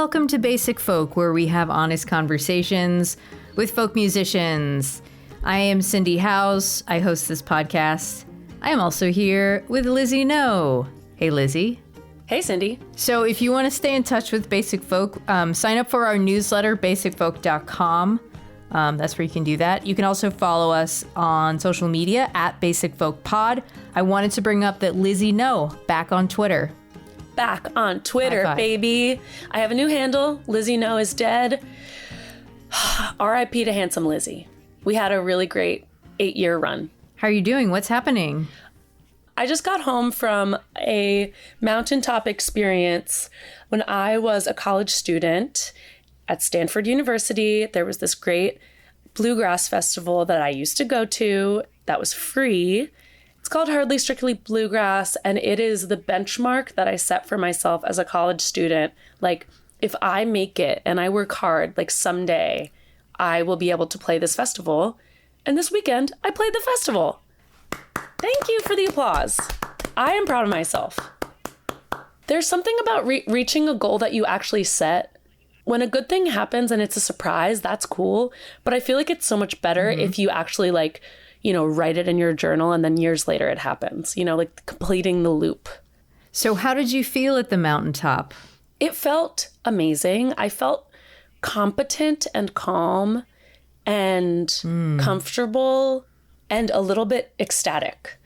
welcome to Basic Folk, where we have honest conversations with folk musicians. I am Cindy House. I host this podcast. I am also here with Lizzie No. Hey, Lizzie. Hey, Cindy. So if you want to stay in touch with Basic Folk, sign up for our newsletter, basicfolk.com. That's where you can do that. You can also follow us on social media at Basic Folk Pod. I wanted to bring up that Lizzie No back on Twitter. Back on Twitter, baby. I have a new handle. Lizzie No is dead. R.I.P. to handsome Lizzie. We had a really great 8-year run. How are you doing? What's happening? I just got home from a mountaintop experience when I was a college student at Stanford University. There was this great bluegrass festival that I used to go to that was free. It's called Hardly Strictly Bluegrass, and it is the benchmark that I set for myself as a college student. Like, if I make it and I work hard, like someday I will be able to play this festival. And this weekend, I played the festival. Thank you for the applause. I am proud of myself. There's something about reaching a goal that you actually set. When a good thing happens and it's a surprise, that's cool. But I feel like it's so much better if you actually write it in your journal and then years later it happens, like completing the loop. So how did you feel at the mountaintop? It felt amazing. I felt competent and calm and comfortable and a little bit ecstatic,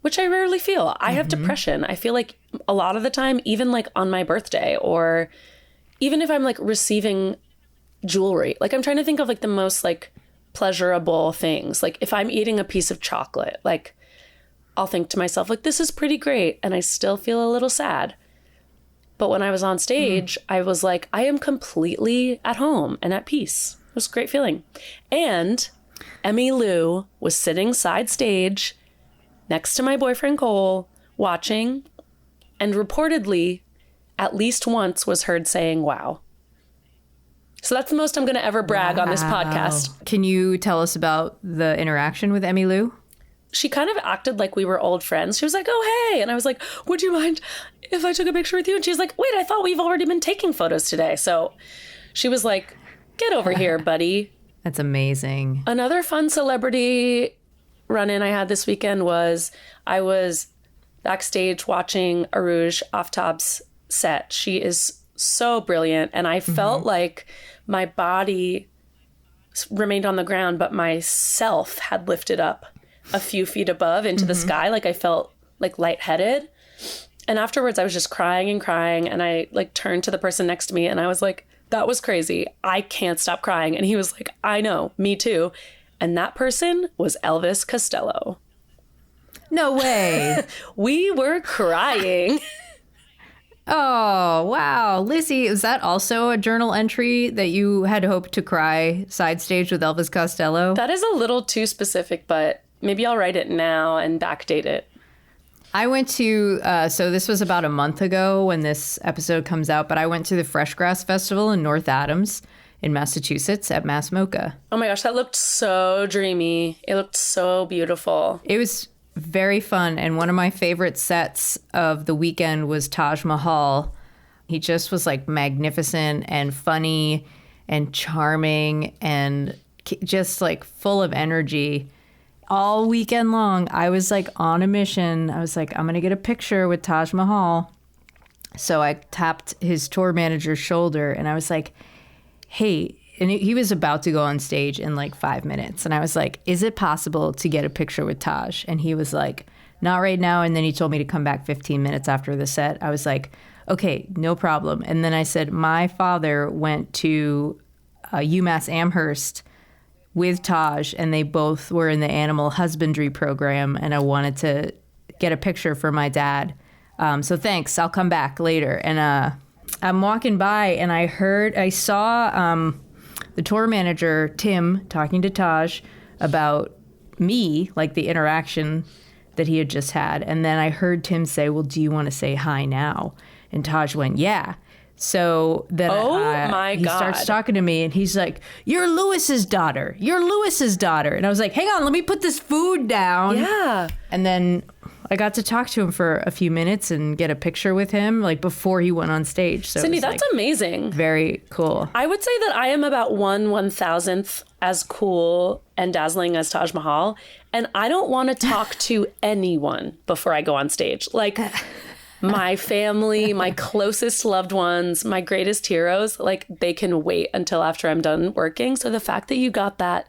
which I rarely feel. I have depression. I feel like a lot of the time, even like on my birthday, or even if I'm like receiving jewelry, like I'm trying to think of like the most like pleasurable things. Like if I'm eating a piece of chocolate, like I'll think to myself, like, this is pretty great. And I still feel a little sad. But when I was on stage, I was like, I am completely at home and at peace. It was a great feeling. And Emmylou was sitting side stage next to my boyfriend Cole, watching, and reportedly at least once was heard saying, wow. So that's the most I'm going to ever brag on this podcast. Can you tell us about the interaction with Emmylou? She kind of acted like we were old friends. She was like, oh, hey. And I was like, would you mind if I took a picture with you? And she was like, wait, I thought we've already been taking photos today. So she was like, get over here, buddy. That's amazing. Another fun celebrity run-in I had this weekend was I was backstage watching Arouge Aftab's set. She is so brilliant. And I felt like my body remained on the ground, but myself had lifted up a few feet above into the sky. Like I felt like lightheaded. And afterwards I was just crying and crying. And I like turned to the person next to me and I was like, that was crazy. I can't stop crying. And he was like, I know, me too. And that person was Elvis Costello. No way. We were crying. Oh, wow. Lizzie, is that also a journal entry that you had hoped to cry side stage with Elvis Costello? That is a little too specific, but maybe I'll write it now and backdate it. I went to, so this was about a month ago when this episode comes out, but I went to the Fresh Grass Festival in North Adams in Massachusetts at Mass MoCA. Oh my gosh, that looked so dreamy. It looked so beautiful. It was very fun. And one of my favorite sets of the weekend was Taj Mahal. He just was like magnificent and funny and charming and just like full of energy. All weekend long, I was like on a mission. I was like, I'm going to get a picture with Taj Mahal. So I tapped his tour manager's shoulder and I was like, hey, and he was about to go on stage in like 5 minutes. And I was like, is it possible to get a picture with Taj? And he was like, not right now. And then he told me to come back 15 minutes after the set. I was like, okay, no problem. And then I said, my father went to UMass Amherst with Taj, and they both were in the animal husbandry program. And I wanted to get a picture for my dad. So thanks. I'll come back later. And I'm walking by and I saw the tour manager, Tim, talking to Taj about me, like the interaction that he had just had. And then I heard Tim say, well, do you want to say hi now? And Taj went, yeah. So then he starts talking to me and he's like, you're Lewis's daughter. You're Lewis's daughter. And I was like, hang on, let me put this food down. Yeah. And then I got to talk to him for a few minutes and get a picture with him, like before he went on stage. So Cindy, that's amazing. Very cool. I would say that I am about 1/1000th as cool and dazzling as Taj Mahal. And I don't want to talk to anyone before I go on stage. Like my family, my closest loved ones, my greatest heroes, like they can wait until after I'm done working. So the fact that you got that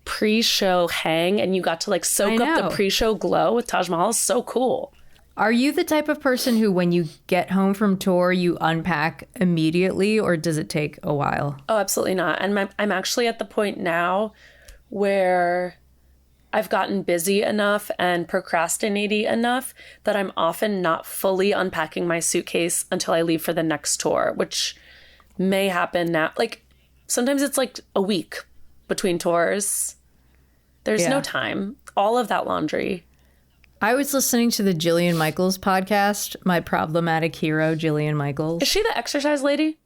pre-show hang and you got to like soak up the pre-show glow with Taj Mahal is so cool. Are you the type of person who, when you get home from tour, you unpack immediately, or does it take a while? Oh, absolutely not. And I'm actually at the point now where I've gotten busy enough and procrastinating enough that I'm often not fully unpacking my suitcase until I leave for the next tour, which may happen now. Like sometimes it's like a week between tours. There's no time. All of that laundry. I was listening to the Jillian Michaels podcast, my problematic hero, Jillian Michaels. Is she the exercise lady?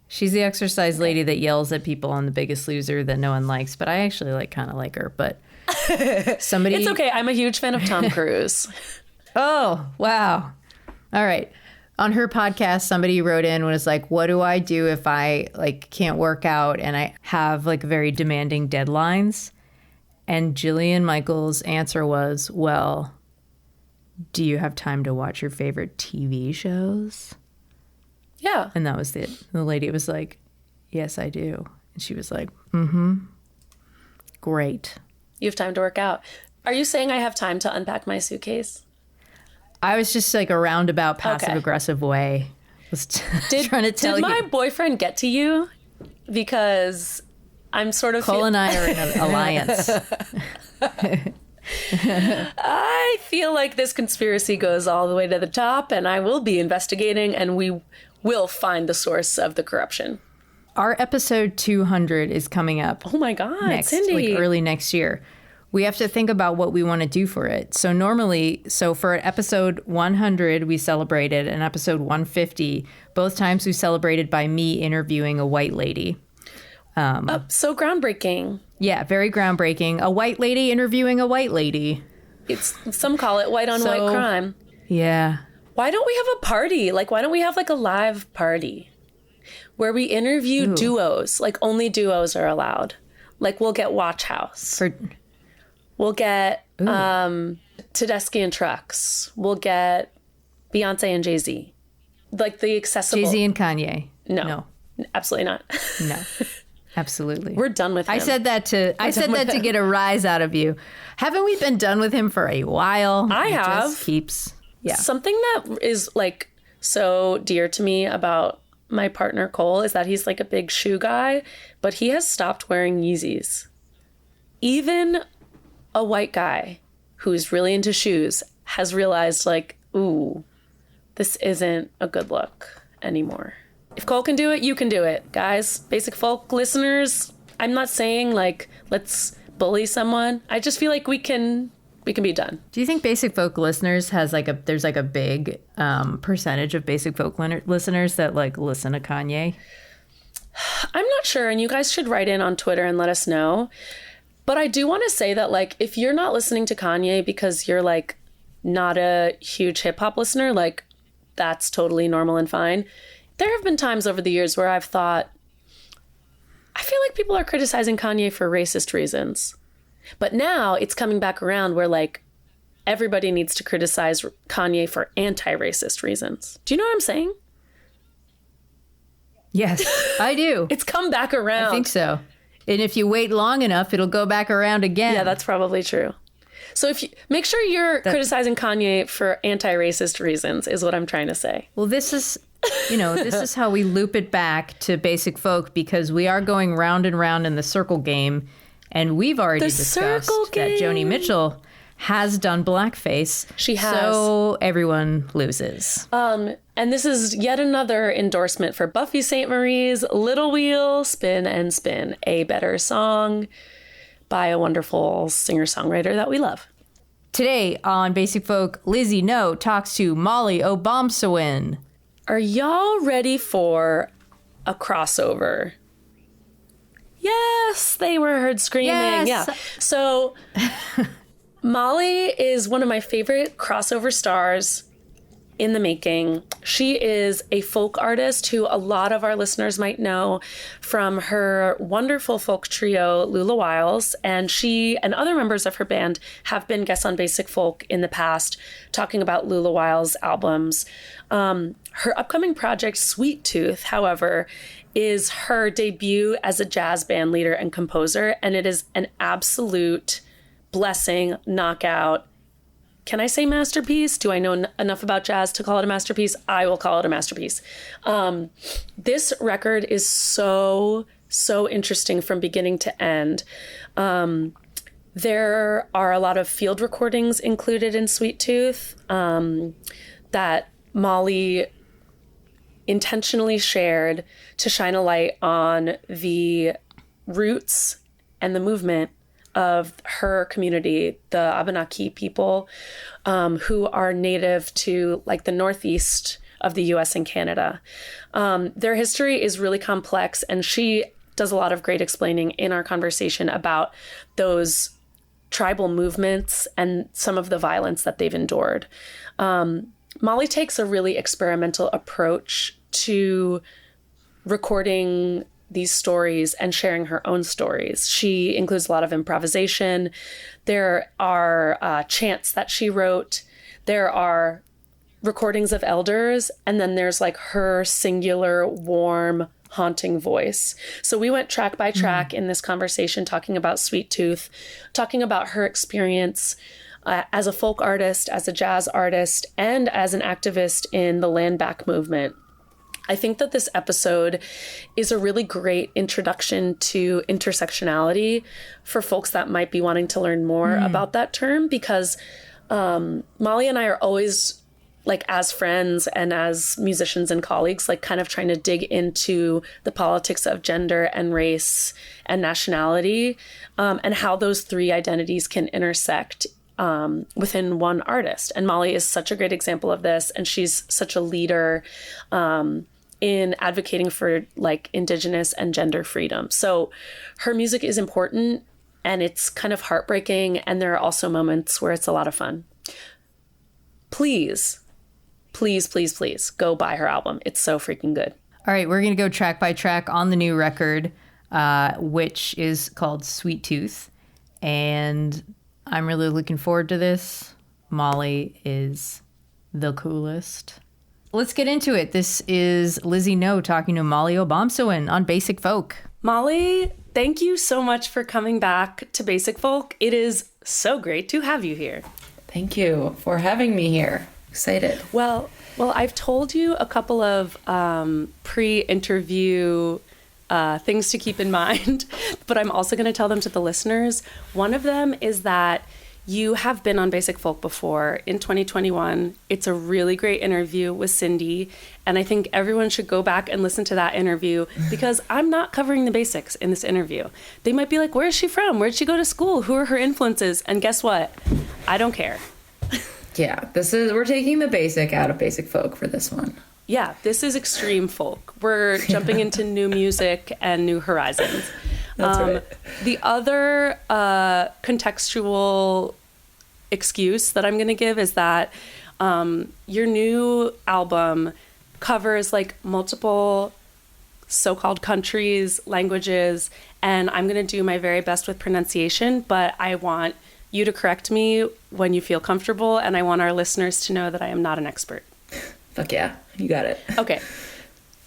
She's the exercise lady that yells at people on The Biggest Loser that no one likes, but I actually kind of like her. But somebody... It's okay. I'm a huge fan of Tom Cruise. Oh, wow. All right. On her podcast, somebody wrote in and was like, what do I do if I can't work out and I have very demanding deadlines? And Jillian Michaels' answer was, well, do you have time to watch your favorite TV shows? Yeah. And that was it. The lady was like, yes, I do. And she was like, great. You have time to work out. Are you saying I have time to unpack my suitcase? I was just a roundabout passive-aggressive way. Trying to tell you. Did my boyfriend get to you? Because I'm sort of... Cole and I are in an alliance. I feel like this conspiracy goes all the way to the top, and I will be investigating, and we will find the source of the corruption. Our episode 200 is coming up. Oh my God, Cindy. Early next year. We have to think about what we want to do for it. So for episode 100, we celebrated, and episode 150, both times we celebrated by me interviewing a white lady. So groundbreaking. Yeah, very groundbreaking. A white lady interviewing a white lady. Some call it white on white crime. Yeah. Why don't we have a party? Why don't we have a live party where we interview duos? Only duos are allowed. We'll get Watch House. We'll get Tedeschi and Trucks. We'll get Beyonce and Jay-Z. The accessible. Jay-Z and Kanye. No. Absolutely not. No. Absolutely. We're done with him. I said that to get a rise out of you. Haven't we been done with him for a while? I have. Just keeps. Yeah. Something that is so dear to me about my partner Cole is that he's a big shoe guy, but he has stopped wearing Yeezys. Even a white guy who's really into shoes has realized ooh, this isn't a good look anymore. If Cole can do it, you can do it. Guys, Basic Folk listeners, I'm not saying let's bully someone. I just feel we can be done. Do you think Basic Folk listeners has there's a big percentage of Basic Folk listeners that listen to Kanye? I'm not sure, and you guys should write in on Twitter and let us know. But I do want to say that if you're not listening to Kanye because you're not a huge hip hop listener, that's totally normal and fine. There have been times over the years where I've thought, I feel like people are criticizing Kanye for racist reasons. But now it's coming back around where everybody needs to criticize Kanye for anti-racist reasons. Do you know what I'm saying? Yes, I do. It's come back around. I think so. And if you wait long enough, it'll go back around again. Yeah, that's probably true. So if you make sure you're criticizing Kanye for anti-racist reasons is what I'm trying to say. Well, this is how we loop it back to Basic Folk, because we are going round and round in the circle game, and we've already discussed that Joni Mitchell has done blackface. She has. So everyone loses. And this is yet another endorsement for Buffy St. Marie's Little Wheel, Spin and Spin, a better song by a wonderful singer-songwriter that we love. Today on Basic Folk, Lizzie No talks to Mali Obomsawin. Are y'all ready for a crossover? Yes, they were heard screaming. Yes. Yeah. So Mali is one of my favorite crossover stars in the making. She is a folk artist who a lot of our listeners might know from her wonderful folk trio, Lula Wiles, and she and other members of her band have been guests on Basic Folk in the past, talking about Lula Wiles' albums. Her upcoming project, Sweet Tooth, however, is her debut as a jazz band leader and composer, and it is an absolute blessing, knockout. Can I say masterpiece? Do I know enough about jazz to call it a masterpiece? I will call it a masterpiece. This record is so interesting from beginning to end. There are a lot of field recordings included in Sweet Tooth that Mali intentionally shared to shine a light on the roots and the movement of her community, the Wabanaki people, who are native to like the northeast of the US and Canada. Their history is really complex, and she does a lot of great explaining in our conversation about those tribal movements and some of the violence that they've endured. Mali takes a really experimental approach to recording these stories and sharing her own stories. She includes a lot of improvisation. There are chants that she wrote. There are recordings of elders. And then there's like her singular, warm, haunting voice. So we went track by track in this conversation, talking about Sweet Tooth, talking about her experience as a folk artist, as a jazz artist, and as an activist in the land back movement. I think that this episode is a really great introduction to intersectionality for folks that might be wanting to learn more about that term, because Mali and I are always, like, as friends and as musicians and colleagues, like kind of trying to dig into the politics of gender and race and nationality, and how those three identities can intersect within one artist. And Mali is such a great example of this. And she's such a leader in advocating for like Indigenous and gender freedom. So her music is important, and it's kind of heartbreaking. And there are also moments where it's a lot of fun. Please, please, please, please go buy her album. It's so freaking good. All right, we're going to go track by track on the new record, which is called Sweet Tooth. And I'm really looking forward to this. Mali is the coolest. Let's get into it. This is Lizzie No talking to Mali Obomsawin on Basic Folk. Mali, thank you so much for coming back to Basic Folk. It is so great to have you here. Thank you for having me here. Excited. Well, I've told you a couple of pre-interview things to keep in mind, but I'm also going to tell them to the listeners. One of them is that you have been on Basic Folk before in 2021. It's a really great interview with Cindy, and I think everyone should go back and listen to that interview, because I'm not covering the basics in this interview. They might be like, where is she from? Where did she go to school? Who are her influences? And guess what? I don't care. Yeah, we're taking the basic out of Basic Folk for this one. Yeah, this is extreme folk. We're jumping into new music and new horizons. That's right. The other contextual excuse that I'm going to give is that your new album covers like multiple so-called countries, languages, and I'm going to do my very best with pronunciation, but I want you to correct me when you feel comfortable, and I want our listeners to know that I am not an expert. Fuck yeah, you got it. Okay,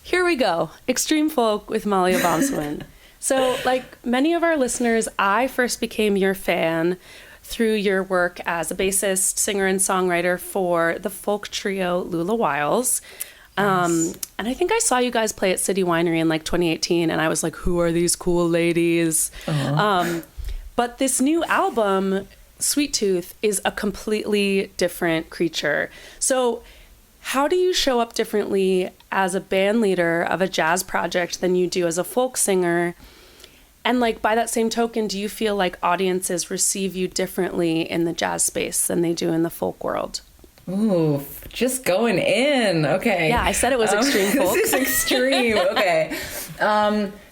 here we go. Extreme folk with Mali Obomsawin. So, like many of our listeners, I first became your fan through your work as a bassist, singer, and songwriter for the folk trio Lula Wiles. And I think I saw you guys play at City Winery in like 2018, and I was like, who are these cool ladies? But this new album, Sweet Tooth, is a completely different creature. So how do you show up differently as a band leader of a jazz project than you do as a folk singer? And like by that same token, do you feel like audiences receive you differently in the jazz space than they do in the folk world? Ooh, just going in. Okay. Yeah, I said it was extreme folk. This is extreme. Okay.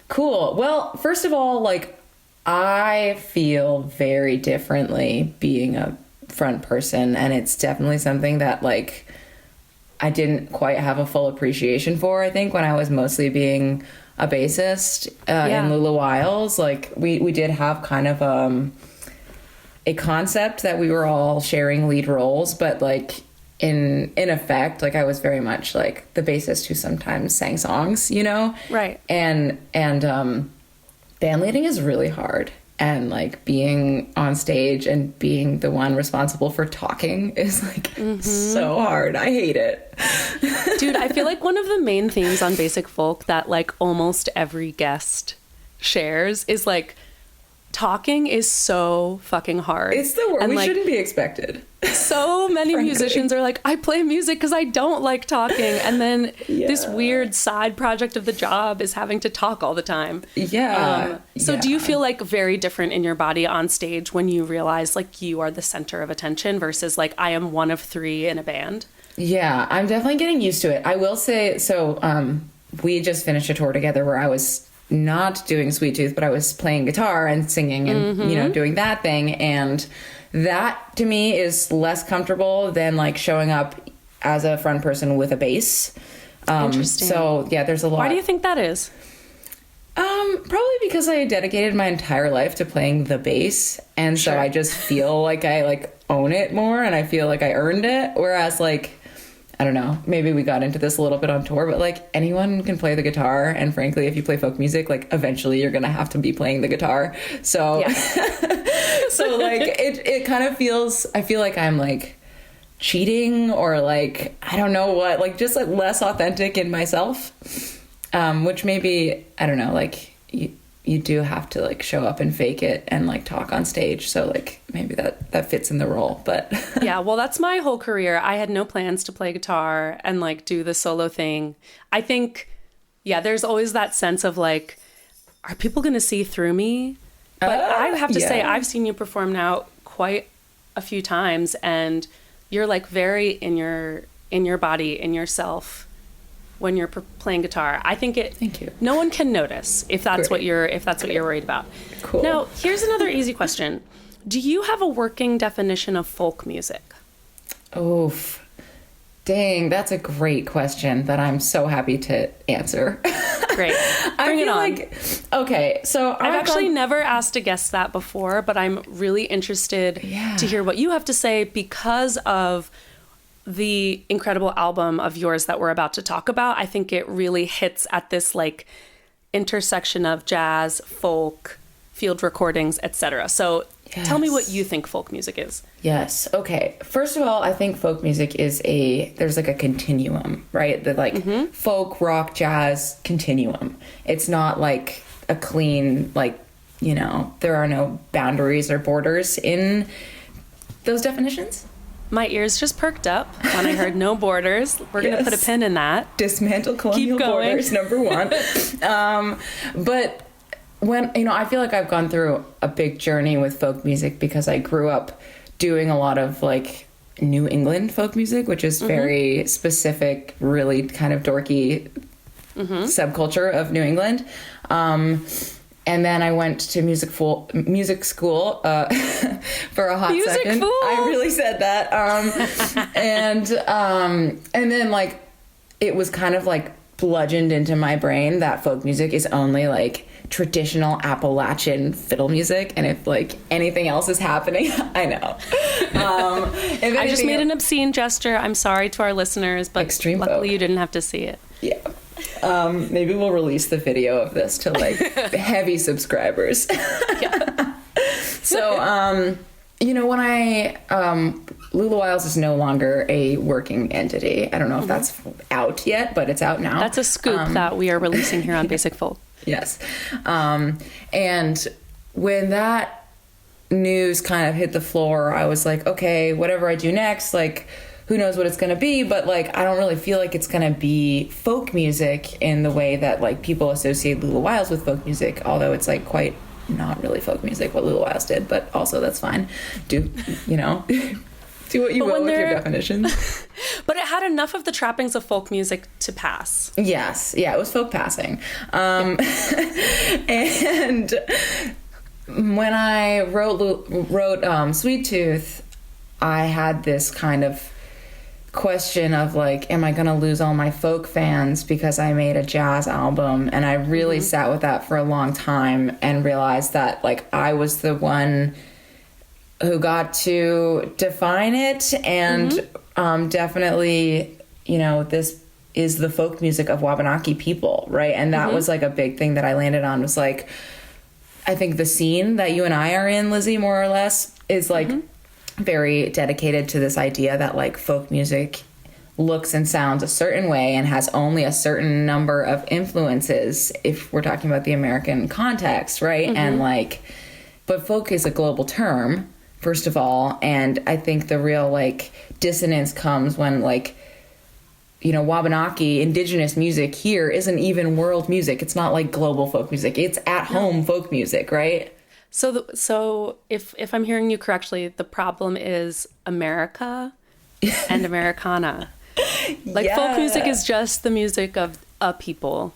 Cool. Well, first of all, like, I feel very differently being a front person, and it's definitely something that like I didn't quite have a full appreciation for, I think, when I was mostly being a bassist in Lula Wiles. Like we did have kind of a concept that we were all sharing lead roles, but like in effect, like I was very much like the bassist who sometimes sang songs, you know? Right. And band leading is really hard. And like being on stage and being the one responsible for talking is like so hard. I hate it. Dude, I feel like one of the main themes on Basic Folk that like almost every guest shares is like talking is so fucking hard. It's the word. And, we like, shouldn't be expected. So many Frankly. Musicians are like, I play music because I don't like talking. And then this weird side project of the job is having to talk all the time. Yeah. So do you feel like very different in your body on stage when you realize like you are the center of attention versus like I am one of three in a band? Yeah, I'm definitely getting used to it. I will say, so we just finished a tour together where I was not doing Sweet Tooth, but I was playing guitar and singing and, you know, doing that thing. And that to me is less comfortable than like showing up as a front person with a bass. Interesting. So yeah, there's a lot. Why do you think that is? Probably because I dedicated my entire life to playing the bass. And so I just feel like I like own it more and I feel like I earned it. Whereas like, I don't know, maybe we got into this a little bit on tour, but like anyone can play the guitar. And frankly, if you play folk music, like eventually you're going to have to be playing the guitar. So, so like it kind of feels, I feel like I'm like cheating or like, I don't know what, like just like less authentic in myself. Which maybe, I don't know, like you do have to like show up and fake it and like talk on stage. So like maybe that fits in the role, but yeah, well, that's my whole career. I had no plans to play guitar and like do the solo thing. I think, yeah, there's always that sense of like, are people going to see through me? But I have to say, I've seen you perform now quite a few times and you're like very in your body, in yourself when you're playing guitar. I think it. Thank you. No one can notice if that's what you're worried about. Cool. Now, here's another easy question. Do you have a working definition of folk music? Oof. Dang, that's a great question that I'm so happy to answer. Great. Bring it on. Like, okay, so I've actually never asked a guest that before, but I'm really interested to hear what you have to say because of the incredible album of yours that we're about to talk about. I think it really hits at this like intersection of jazz, folk, field recordings, etc. So tell me what you think folk music is. Yes. Okay. First of all, I think folk music is there's like a continuum, right? The like folk, rock, jazz continuum. It's not like a clean, like, you know, there are no boundaries or borders in those definitions. My ears just perked up when I heard no borders. We're going to put a pin in that. Dismantle colonial borders, number one. But when, you know, I feel like I've gone through a big journey with folk music because I grew up doing a lot of like New England folk music, which is very specific, really kind of dorky subculture of New England. And then I went to music school for a hot second. Fool. I really said that. And then like it was kind of like bludgeoned into my brain that folk music is only like traditional Appalachian fiddle music, and if like anything else is happening, I know. I just made an obscene gesture. I'm sorry to our listeners, but extreme luckily folk. You didn't have to see it. Yeah. Maybe we'll release the video of this to like heavy subscribers. So, you know, when Lula Wiles is no longer a working entity. I don't know if that's out yet, but it's out now. That's a scoop that we are releasing here on Basic Folk. Yes. And when that news kind of hit the floor, I was like, okay, whatever I do next, like, who knows what it's going to be, but like I don't really feel like it's going to be folk music in the way that like people associate Lula Wiles with folk music, although it's like quite not really folk music what Lula Wiles did, but also that's fine. Do what you will with your definitions. But it had enough of the trappings of folk music to pass. Yes. Yeah, it was folk passing. And when I wrote Sweet Tooth, I had this kind of question of like, am I going to lose all my folk fans because I made a jazz album? And I really sat with that for a long time and realized that like I was the one who got to define it. And definitely, you know, this is the folk music of Wabanaki people, right? And that was like a big thing that I landed on, was like, I think the scene that you and I are in, Lizzie, more or less, is like very dedicated to this idea that like folk music looks and sounds a certain way and has only a certain number of influences if we're talking about the American context, right? And like, but folk is a global term, first of all, and I think the real like dissonance comes when like, you know, Wabanaki indigenous music here isn't even world music. It's not like global folk music. It's at home folk music, right? So if I'm hearing you correctly, the problem is America and Americana. Like folk music is just the music of a people,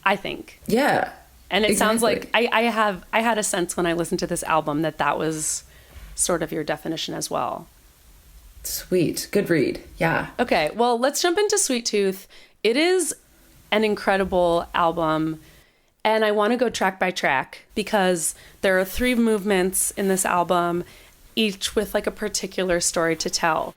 I think. Yeah. And it sounds like I had a sense when I listened to this album that was sort of your definition as well. Sweet. Good read. Yeah. Okay, well, let's jump into Sweet Tooth. It is an incredible album. And I want to go track by track because there are 3 movements in this album, each with like a particular story to tell.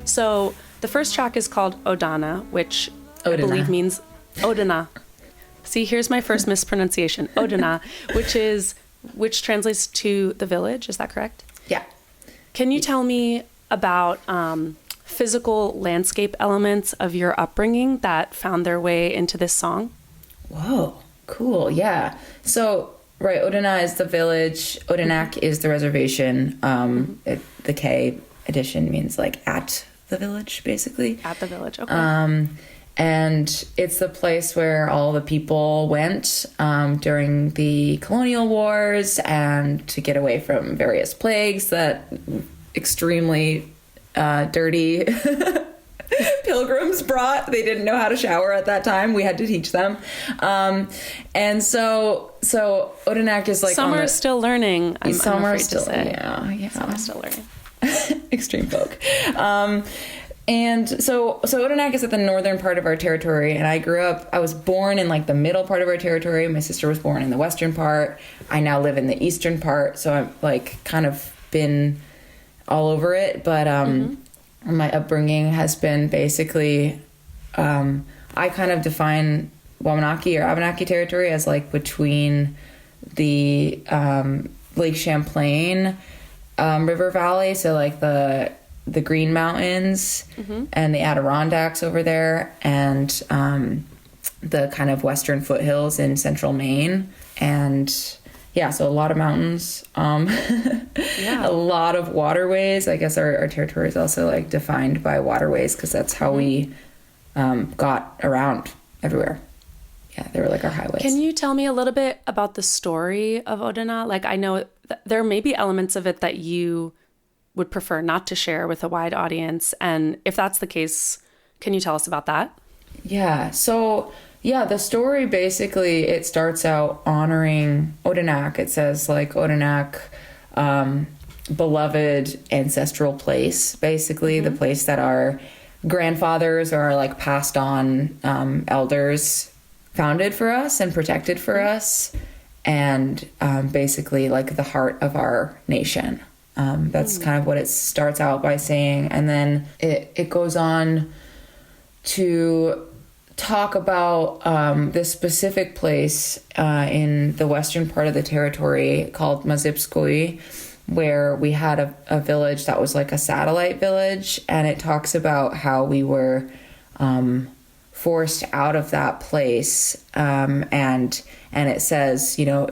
So the first track is called Odana, which I believe means Odana. See, here's my first mispronunciation. Odana, which translates to the village. Is that correct? Yeah. Can you tell me about physical landscape elements of your upbringing that found their way into this song? Whoa, cool. Yeah. So, right, Odana is the village. Odanak is the reservation. The K edition means like at the village, basically. At the village, okay. And it's the place where all the people went during the colonial wars and to get away from various plagues that extremely dirty pilgrims brought. They didn't know how to shower at that time. We had to teach them. And so Odanak is like... Some are still learning. Some are still, yeah. Some are still learning. Extreme folk. And so Odanak is at the northern part of our territory, and I was born in like the middle part of our territory. My sister was born in the western part. I now live in the eastern part, so I've like kind of been all over it. But my upbringing has been basically, I kind of define Wabanaki or Abenaki territory as like between the Lake Champlain River Valley, so like the Green Mountains and the Adirondacks over there, and the kind of western foothills in central Maine. And yeah, so a lot of mountains, a lot of waterways. I guess our territory is also like defined by waterways because that's how we got around everywhere. Yeah, they were like our highways. Can you tell me a little bit about the story of Odana? Like, I know there may be elements of it that you would prefer not to share with a wide audience. And if that's the case, can you tell us about that? Yeah. So, yeah, the story basically, it starts out honoring Odanak. It says like Odanak, beloved ancestral place, basically the place that our grandfathers or like passed on elders founded for us and protected for us. And basically like the heart of our nation. That's kind of what it starts out by saying. And then it goes on to talk about this specific place in the western part of the territory called Mazipskoi, where we had a village that was like a satellite village. And it talks about how we were forced out of that place. And it says, you know,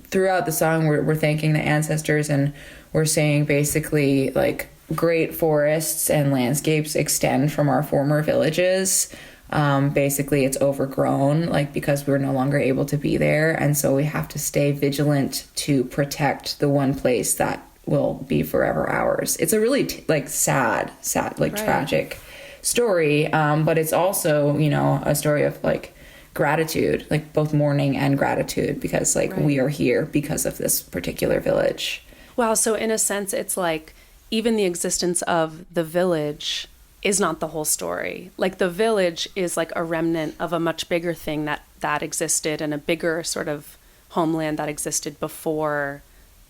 throughout the song, we're thanking the ancestors, and we're saying basically like great forests and landscapes extend from our former villages. Basically it's overgrown, like, because we're no longer able to be there. And so we have to stay vigilant to protect the one place that will be forever ours. It's a really sad, like tragic story. But it's also, you know, a story of like gratitude, like both mourning and gratitude, because like we are here because of this particular village. Wow. So in a sense, it's like even the existence of the village is not the whole story. Like the village is like a remnant of a much bigger thing that existed, and a bigger sort of homeland that existed before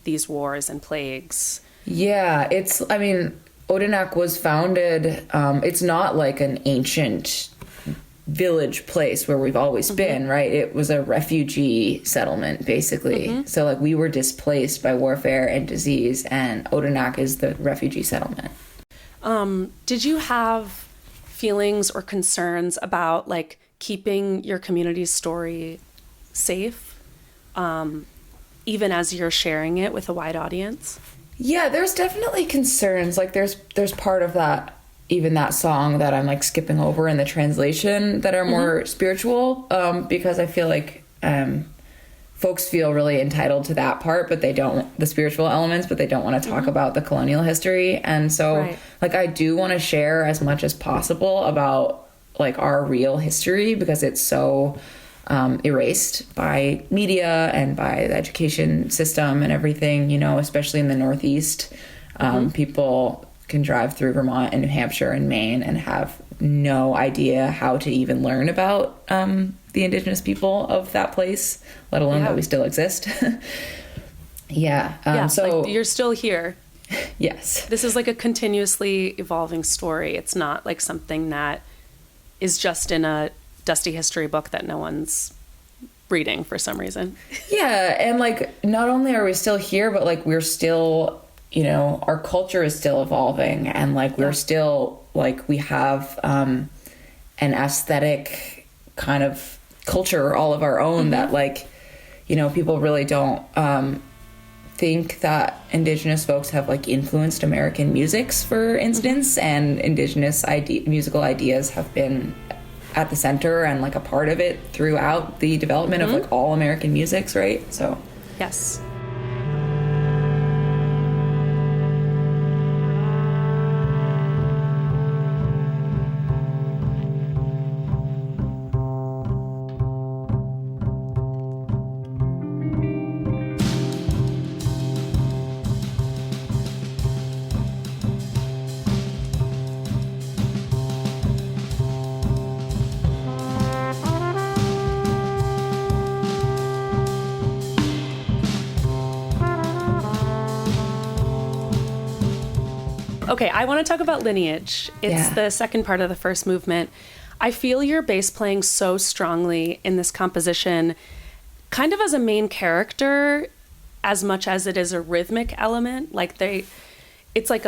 these wars and plagues. Yeah, I mean, Odanak was founded, it's not like an ancient village place where we've always been, right? It was a refugee settlement, basically. So like we were displaced by warfare and disease, and Odanak is the refugee settlement. Did you have feelings or concerns about like keeping your community's story safe, even as you're sharing it with a wide audience? Yeah, there's definitely concerns. Like there's part of that, even that song that I'm like skipping over in the translation, that are more spiritual, because I feel like folks feel really entitled to that part, but they don't, the spiritual elements, but they don't want to talk about the colonial history. And so like I do want to share as much as possible about like our real history, because it's so erased by media and by the education system and everything, you know, especially in the Northeast. People can drive through Vermont and New Hampshire and Maine and have no idea how to even learn about the indigenous people of that place, let alone that we still exist. So like you're still here. Yes. This is like a continuously evolving story. It's not like something that is just in a dusty history book that no one's reading for some reason. Yeah, and like not only are we still here, but like we're still, you know, our culture is still evolving, and like we're still like we have an aesthetic kind of culture all of our own that like, you know, people really don't think that indigenous folks have like influenced American musics, for instance, and indigenous musical ideas have been at the center and like a part of it throughout the development of like all American musics, right? So yes. Okay, I want to talk about lineage. It's the second part of the first movement. I feel your bass playing so strongly in this composition, kind of as a main character, as much as it is a rhythmic element. Like it's like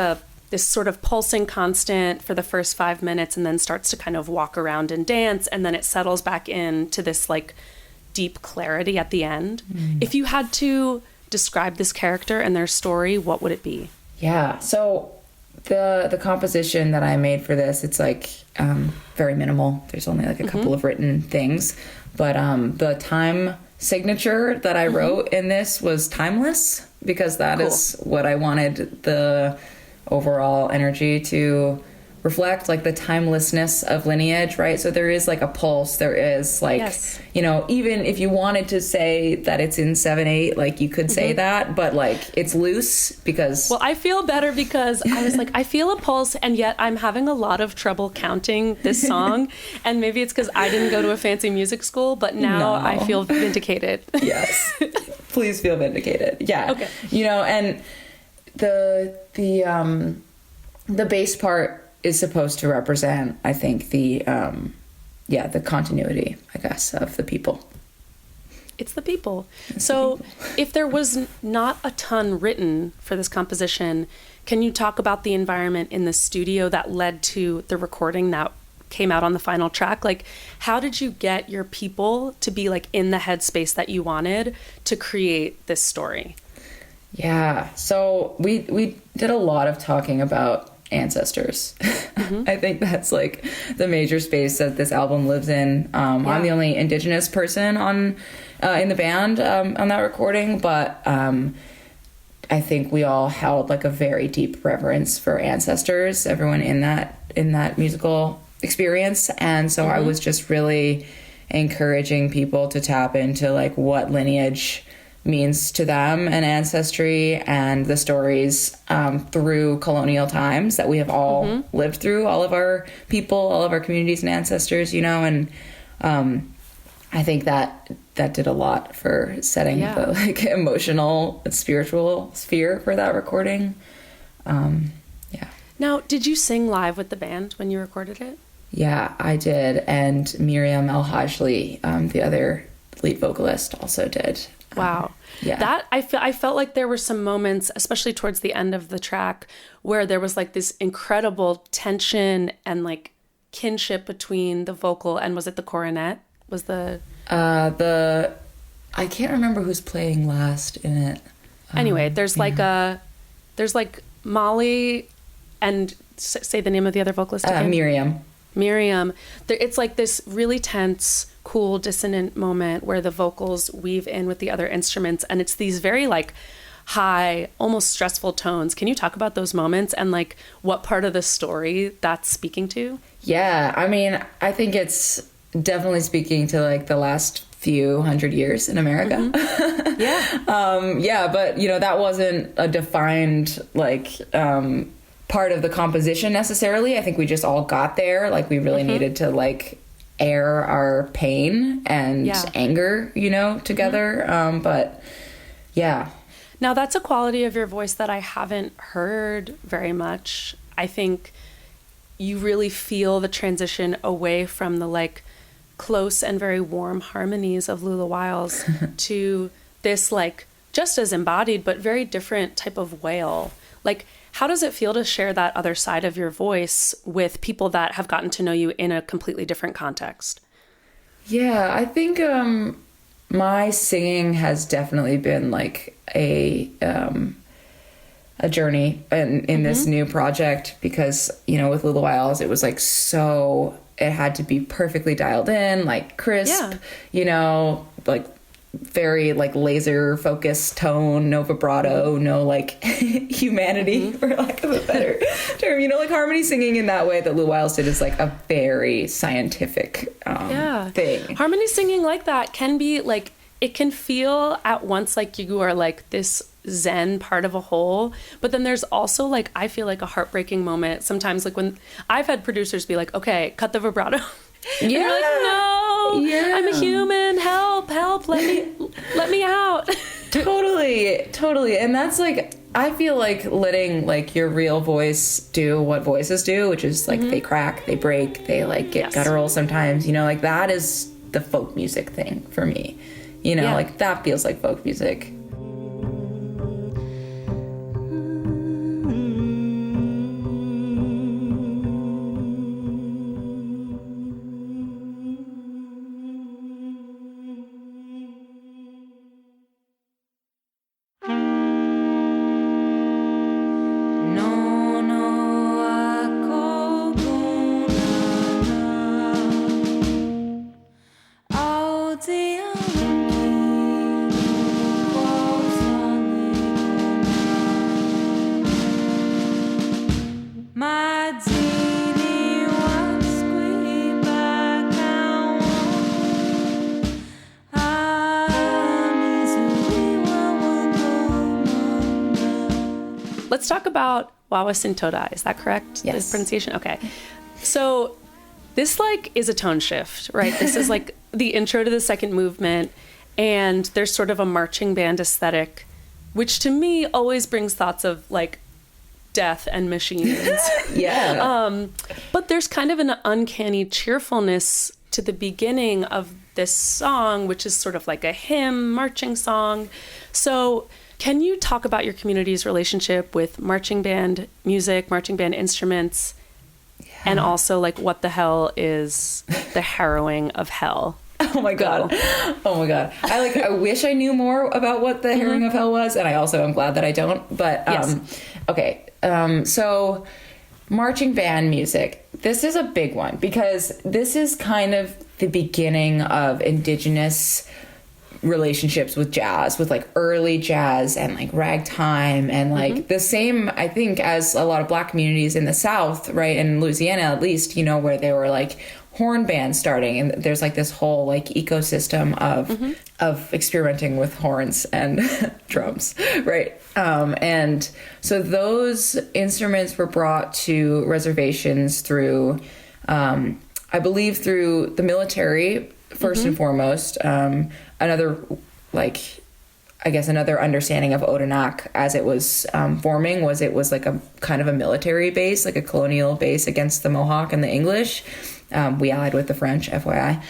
this sort of pulsing constant for the first 5 minutes, and then starts to kind of walk around and dance, and then it settles back into this like deep clarity at the end. If you had to describe this character and their story, what would it be? Yeah, so the composition that I made for this, it's like very minimal. There's only like a couple of written things, but the time signature that I wrote in this was timeless, because that is what I wanted the overall energy to reflect, like the timelessness of lineage, right? So there is like a pulse, there is like, you know, even if you wanted to say that it's in 7/8, like you could say that, but like it's loose because... Well, I feel better because I was like, I feel a pulse, and yet I'm having a lot of trouble counting this song. And maybe it's because I didn't go to a fancy music school, but now I feel vindicated. Yes. Please feel vindicated. Yeah. Okay. You know, and the bass part is supposed to represent, I think, the continuity, I guess, of the people. It's the people. So if there was not a ton written for this composition, can you talk about the environment in the studio that led to the recording that came out on the final track? Like, how did you get your people to be like in the headspace that you wanted to create this story? Yeah. So we did a lot of talking about ancestors. Mm-hmm. I think that's like the major space that this album lives in. I'm the only Indigenous person in the band on that recording, but I think we all held like a very deep reverence for ancestors, everyone in that musical experience. And so I was just really encouraging people to tap into like what lineage means to them and ancestry and the stories through colonial times that we have all lived through, all of our people, all of our communities and ancestors, you know, and I think that did a lot for setting the like emotional and spiritual sphere for that recording. Now, did you sing live with the band when you recorded it? Yeah, I did, and Miriam El-Hajli, the other lead vocalist, also did. Wow. That I felt like there were some moments, especially towards the end of the track, where there was like this incredible tension and like kinship between the vocal and was it the cornet? Was the I can't remember who's playing last in it. Anyway, there's like Mali and say the name of the other vocalist again. Miriam. It's like this really tense, cool, dissonant moment where the vocals weave in with the other instruments, and it's these very like high, almost stressful tones. Can you talk about those moments and like what part of the story that's speaking to? Yeah, I mean, I think it's definitely speaking to like the last few hundred years in America. Yeah. But you know, that wasn't a defined like part of the composition necessarily. I think we just all got there. Like we really needed to like air our pain and anger, you know, together. But yeah. Now that's a quality of your voice that I haven't heard very much. I think you really feel the transition away from the like close and very warm harmonies of Lula Wiles to this like just as embodied but very different type of wail. Like, how does it feel to share that other side of your voice with people that have gotten to know you in a completely different context? Yeah, I think my singing has definitely been like a journey in this new project because, you know, with Lula Wiles, it was like it had to be perfectly dialed in, like crisp, you know, like very like laser focused tone, no vibrato, no like humanity, for lack of a better term, you know, like harmony singing in that way that Lula Wiles did is like a very scientific thing. Harmony singing like that can be like, it can feel at once like you are like this zen part of a whole, but then there's also like, I feel like a heartbreaking moment sometimes, like when I've had producers be like, okay, cut the vibrato. And you're like, no, I'm a human, help, let me out. Totally. And that's like, I feel like letting like your real voice do what voices do, which is like they crack, they break, they like get guttural sometimes, you know, like that is the folk music thing for me, you know, like that feels like folk music. Let's talk about Wawasin Toda. Is that correct? Yes. The pronunciation? Okay. So this like is a tone shift, right? This is like the intro to the second movement, and there's sort of a marching band aesthetic which to me always brings thoughts of like death and machines. Yeah. But there's kind of an uncanny cheerfulness to the beginning of this song, which is sort of like a hymn, marching song. So can you talk about your community's relationship with marching band music, marching band instruments, and also like what the hell is the harrowing of hell? Oh my God. Oh my God. I wish I knew more about what the harrowing of hell was. And I also am glad that I don't, but, okay. So marching band music, this is a big one because this is kind of the beginning of indigenous relationships with jazz, with like early jazz and like ragtime and like the same, I think, as a lot of Black communities in the South, right? In Louisiana, at least, you know, where they were like horn bands starting, and there's like this whole like ecosystem of experimenting with horns and drums, right? And so those instruments were brought to reservations through, I believe, through the military first and foremost. Another understanding of Odanak as it was forming was it was like a kind of a military base, like a colonial base against the Mohawk and the English. We allied with the French, FYI.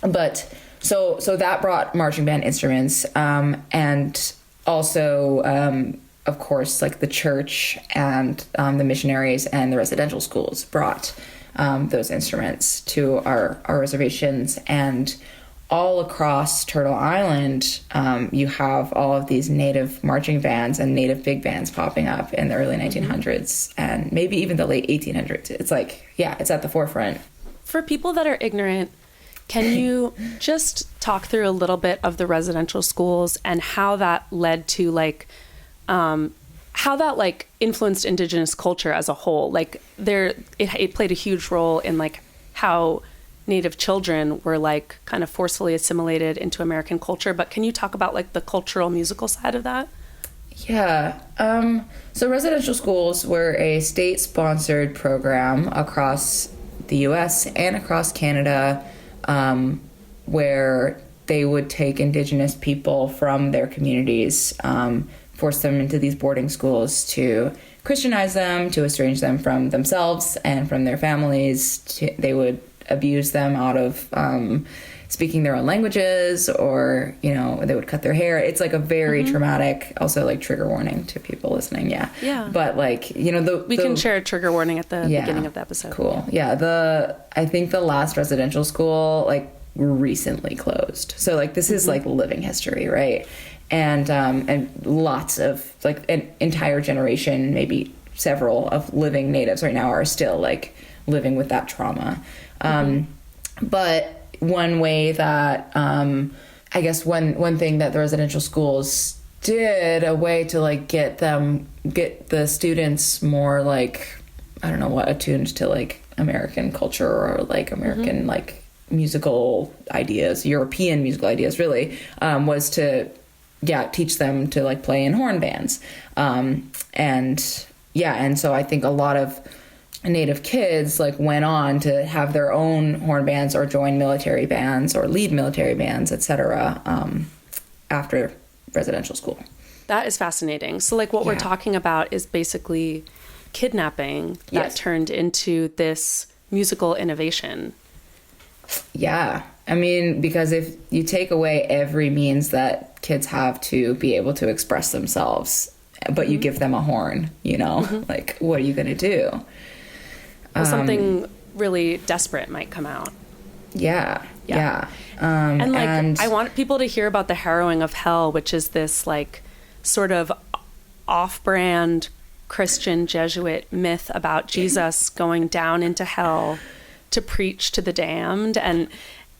But so that brought marching band instruments, and also, of course, like the church and the missionaries and the residential schools brought those instruments to our reservations. And all across Turtle Island, you have all of these native marching bands and native big bands popping up in the early 1900s and maybe even the late 1800s. It's like, yeah, it's at the forefront. For people that are ignorant, can you just talk through a little bit of the residential schools and how that led to like, how that like influenced Indigenous culture as a whole? Like it played a huge role in like how Native children were like kind of forcefully assimilated into American culture. But can you talk about like the cultural musical side of that? Yeah. So residential schools were a state-sponsored program across the U.S. and across Canada, where they would take Indigenous people from their communities, force them into these boarding schools to Christianize them, to estrange them from themselves and from their families. They would abuse them out of speaking their own languages, or, you know, they would cut their hair. It's like a very traumatic, also like trigger warning to people listening. Yeah. But like, you know, we can share a trigger warning at the beginning of the episode. Cool. Yeah. I think the last residential school like recently closed. So like this is like living history, right? And lots of like an entire generation, maybe several of living natives right now are still like living with that trauma. But one way that, I guess one thing that the residential schools did, a way to like get the students more like, I don't know what, attuned to like American culture or like American like musical ideas, European musical ideas really, was to, teach them to like play in horn bands. And so I think a lot of Native kids like went on to have their own horn bands or join military bands or lead military bands, etc. After residential school. That is fascinating. So like what we're talking about is basically kidnapping that turned into this musical innovation. Yeah. I mean, because if you take away every means that kids have to be able to express themselves, but you give them a horn, you know, like what are you going to do? Well, something really desperate might come out. Yeah. And I want people to hear about the harrowing of hell, which is this like sort of off-brand Christian Jesuit myth about Jesus going down into hell to preach to the damned.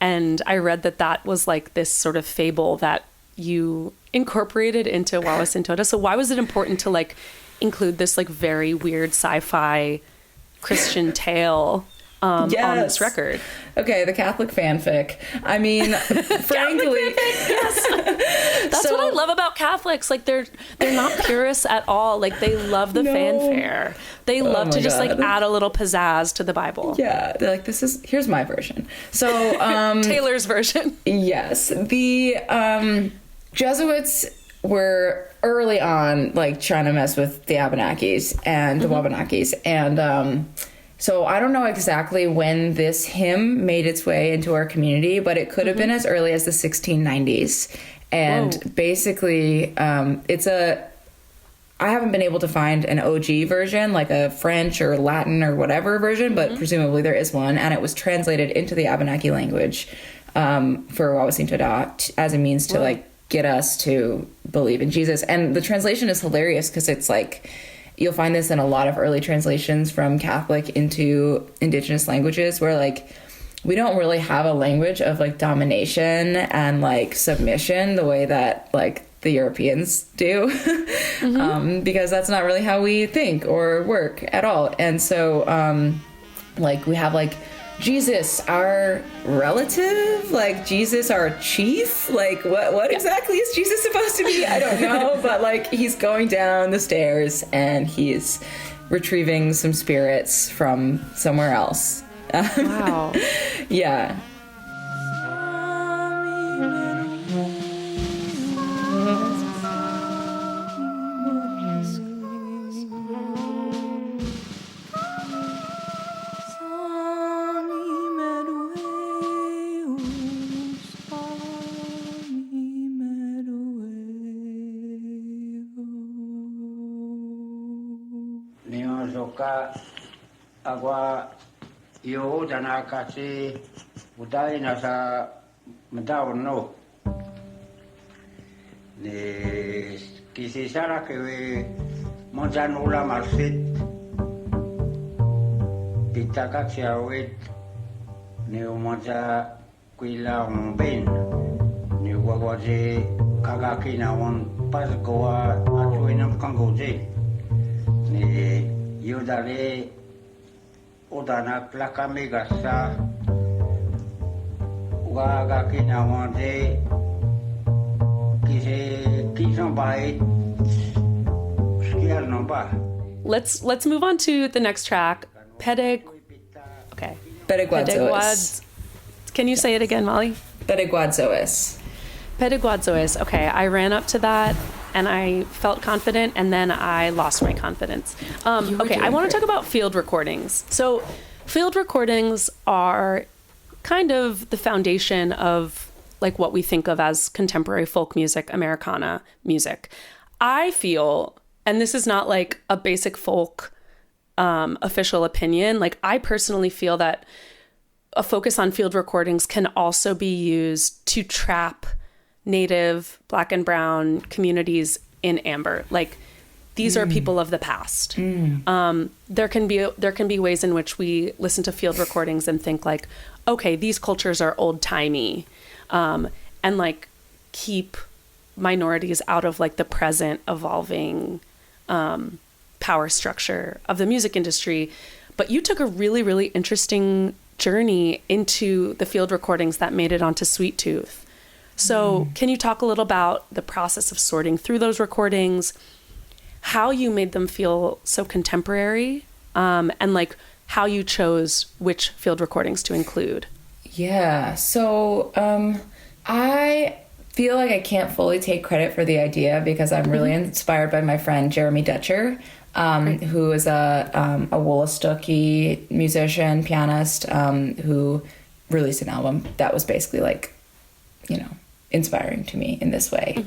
And I read that was like this sort of fable that you incorporated into Wallace and Toda. So why was it important to like include this like very weird sci-fi Christian tale on this record? Okay, the Catholic fanfic. I mean, frankly, That's what I love about Catholics. Like they're not purists at all. Like they love the fanfare. They love to just like add a little pizzazz to the Bible. Yeah, they're like, here's my version. So Taylor's version. Yes, the Jesuits were early on like trying to mess with the Abenakis and the Wabanakis. And so I don't know exactly when this hymn made its way into our community, but it could have been as early as the 1690s. And basically, I haven't been able to find an OG version, like a French or Latin or whatever version, but presumably there is one. And it was translated into the Abenaki language for Wawasing to adopt as a means to like get us to believe in Jesus. And the translation is hilarious because it's like, you'll find this in a lot of early translations from Catholic into Indigenous languages where like we don't really have a language of like domination and like submission the way that like the Europeans do, because that's not really how we think or work at all. And so like we have like Jesus, our relative, like Jesus, our chief, like what exactly is Jesus supposed to be? I don't know, but like he's going down the stairs and he's retrieving some spirits from somewhere else. Wow. Yeah. Agua yo dana kasi utai nasa mataw no ne kisi sara ke monjan ula marsit pitaka xiawit ne monja kuila ben ne wawaje kagaki na won pasgoa atuinam kangoje ne yodare Odana plaka megasa waga kinawande kison bai skial nomba. Let's move on to the next track. Pedeguadzois. Can you say it again, Molly? Pedeguadzois. Pedeguadzois. Okay, I ran up to that and I felt confident, and then I lost my confidence. Okay, I want to talk about field recordings. So field recordings are kind of the foundation of like what we think of as contemporary folk music, Americana music. I feel, and this is not like a basic folk official opinion, like I personally feel that a focus on field recordings can also be used to trap Native, Black and Brown communities in amber. Like these are people of the past. There can be ways in which we listen to field recordings and think like, okay, these cultures are old timey, and like keep minorities out of like the present evolving power structure of the music industry. But you took a really, really interesting journey into the field recordings that made it onto Sweet Tooth. So can you talk a little about the process of sorting through those recordings, how you made them feel so contemporary, and like how you chose which field recordings to include? Yeah. So I feel like I can't fully take credit for the idea because I'm really inspired by my friend Jeremy Dutcher, who is a Woolastoqey musician, pianist, who released an album that was basically like, you know, inspiring to me in this way.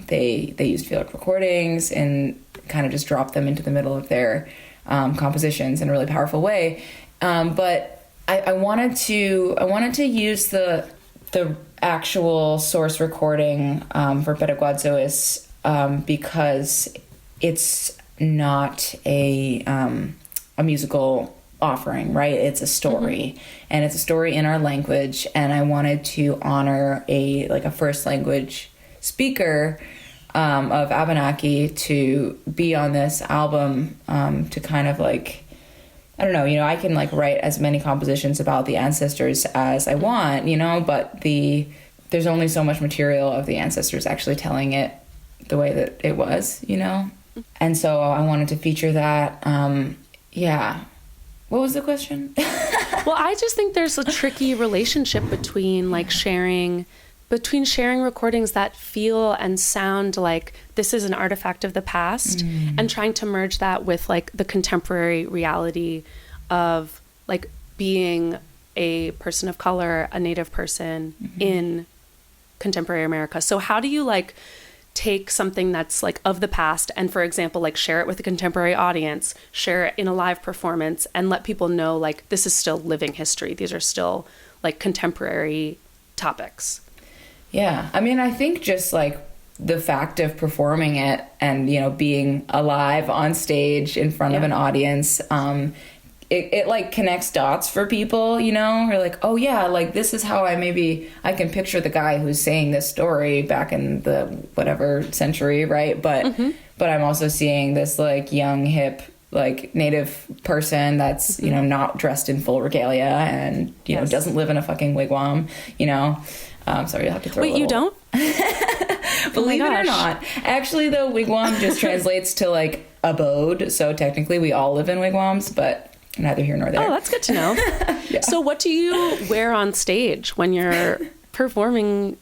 They used field recordings and kind of just dropped them into the middle of their compositions in a really powerful way. But I wanted to use the actual source recording for Pedeguadzois because it's not a musical offering, right? It's a story, and it's a story in our language, and I wanted to honor a first language speaker of Wabanaki to be on this album, to kind of like, I don't know, you know, I can like write as many compositions about the ancestors as I want, you know, but there's only so much material of the ancestors actually telling it the way that it was, you know? And so I wanted to feature that. Yeah. What was the question? Well, I just think there's a tricky relationship between like sharing between sharing recordings that feel and sound like this is an artifact of the past and trying to merge that with like the contemporary reality of like being a person of color, a Native person in contemporary America. So how do you like take something that's like of the past and, for example, like share it with a contemporary audience, share it in a live performance, and let people know like this is still living history. These are still like contemporary topics. Yeah. I mean, I think just like the fact of performing it and, you know, being alive on stage in front of an audience, it like connects dots for people, you know, or like, oh yeah, like this is how I can picture the guy who's saying this story back in the whatever century, right? But I'm also seeing this like young, hip, like Native person that's, you know, not dressed in full regalia and, you know, doesn't live in a fucking wigwam, you know. Sorry, I have to throw. Wait, you don't? Believe it or not. Actually, though, wigwam just translates to like abode. So technically, we all live in wigwams, but neither here nor there. Oh, that's good to know. So, what do you wear on stage when you're performing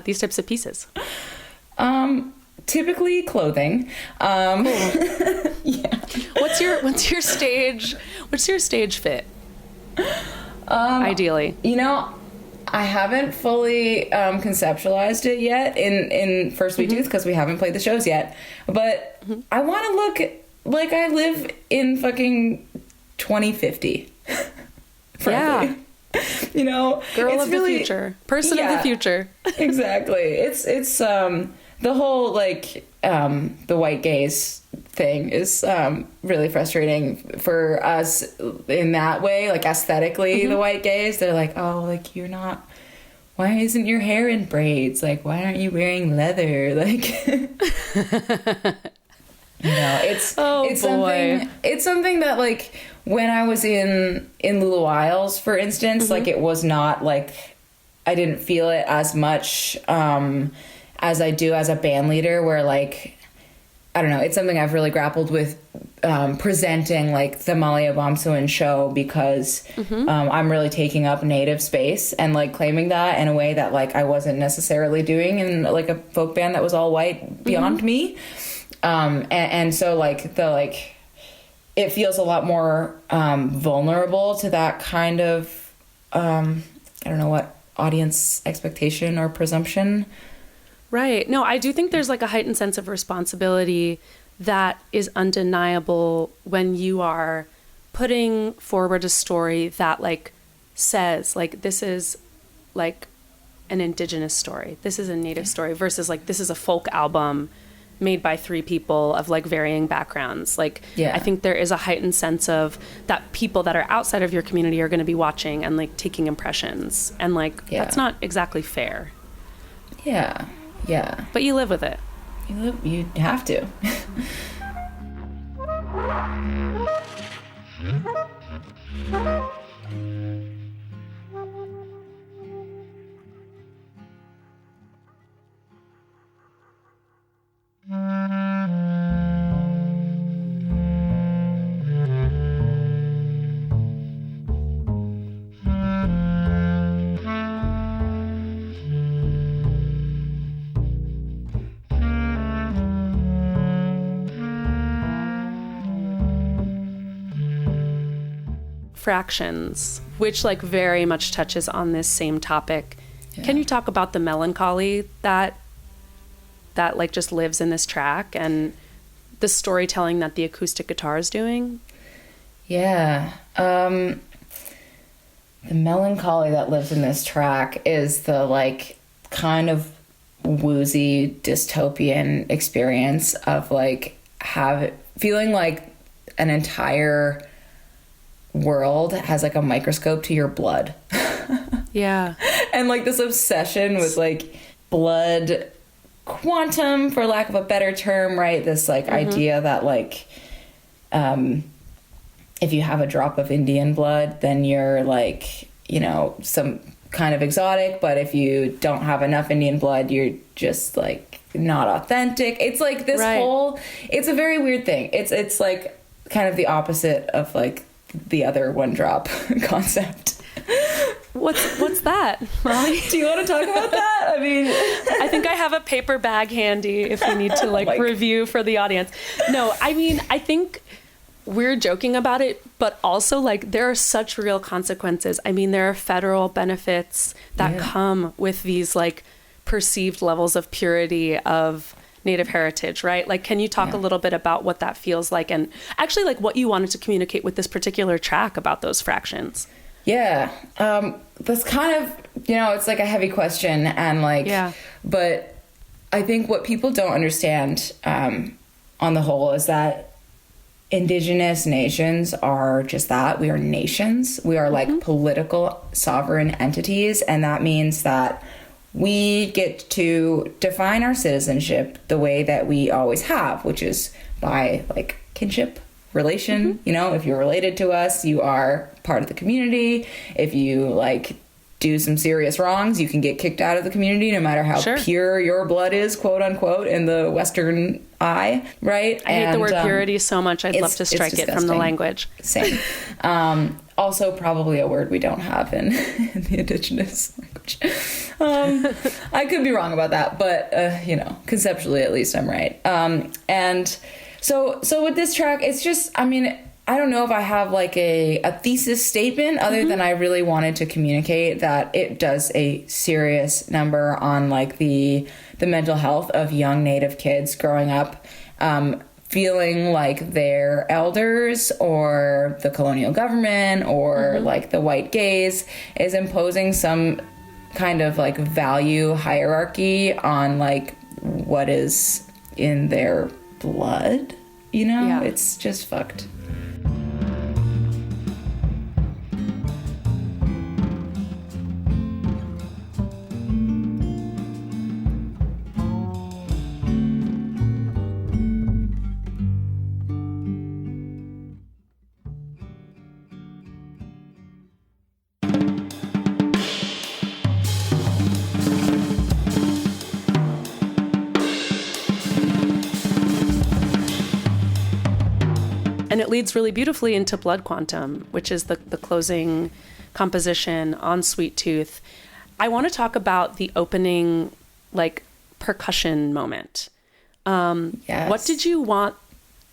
these types of pieces? Typically, clothing. Cool. Yeah. What's your stage fit? Ideally, you know, I haven't fully conceptualized it yet in First Sweet Tooth because we haven't played the shows yet. But I want to look like I live in fucking 2050. Yeah. You know, girl of the future, person of the future. Exactly. It's the whole like the white gaze thing is really frustrating for us in that way, like aesthetically. The white gaze, they're like, oh, like you're not, why isn't your hair in braids, like why aren't you wearing leather, like you know, it's something that like when I was in Lula Wiles, for instance, like it was not like I didn't feel it as much as I do as a band leader, where like I don't know, it's something I've really grappled with presenting like the Mali Obomsawin show because I'm really taking up Native space and like claiming that in a way that like I wasn't necessarily doing in like a folk band that was all white beyond me. And so like it feels a lot more vulnerable to that kind of I don't know what audience expectation or presumption. Right. No, I do think there's like a heightened sense of responsibility that is undeniable when you are putting forward a story that like says like this is like an indigenous story, this is a Native story, versus like this is a folk album made by three people of like varying backgrounds. Like I think there is a heightened sense of that people that are outside of your community are going to be watching and like taking impressions, and like that's not exactly fair. Yeah. But you live with it. You have to. Fractions, which like very much touches on this same topic. Can you talk about the melancholy that like just lives in this track and the storytelling that the acoustic guitar is doing? The melancholy that lives in this track is the like kind of woozy dystopian experience of like feeling like an entire world has like a microscope to your blood. And like this obsession with like blood quantum, for lack of a better term, right? This like idea that like if you have a drop of Indian blood, then you're like, you know, some kind of exotic, but if you don't have enough Indian blood, you're just like not authentic. It's like this whole, it's a very weird thing. It's like kind of the opposite of like the other one drop concept. What's that, Molly? Do you want to talk about that? I mean, I think I have a paper bag handy if we need to review for the audience. No, I mean, I think we're joking about it, but also there are such real consequences. I mean, there are federal benefits that come with these perceived levels of purity of Native heritage, right? Can you talk a little bit about what that feels like, and actually what you wanted to communicate with this particular track about those fractions? Yeah. That's kind of, it's a heavy question, and but I think what people don't understand on the whole is that Indigenous nations are just that. We are nations. We are political sovereign entities. And that means that we get to define our citizenship the way that we always have, which is by kinship relation. If you're related to us, you are part of the community. If you do some serious wrongs, you can get kicked out of the community, no matter how pure your blood is, quote unquote, in the Western eye, right? I hate the word purity so much. I'd love to strike it from the language. Same. Also, probably a word we don't have in the Indigenous language. I could be wrong about that, but conceptually, at least, I'm right. And so with this track, it's just, I mean, I don't know if I have a thesis statement other than I really wanted to communicate that it does a serious number on the mental health of young Native kids growing up, feeling like their elders or the colonial government or the white gaze is imposing some kind of value hierarchy on what is in their blood. It's just fucked. And it leads really beautifully into Blood Quantum, which is the closing composition on Sweet Tooth. I want to talk about the opening, percussion moment. Yes. What did you want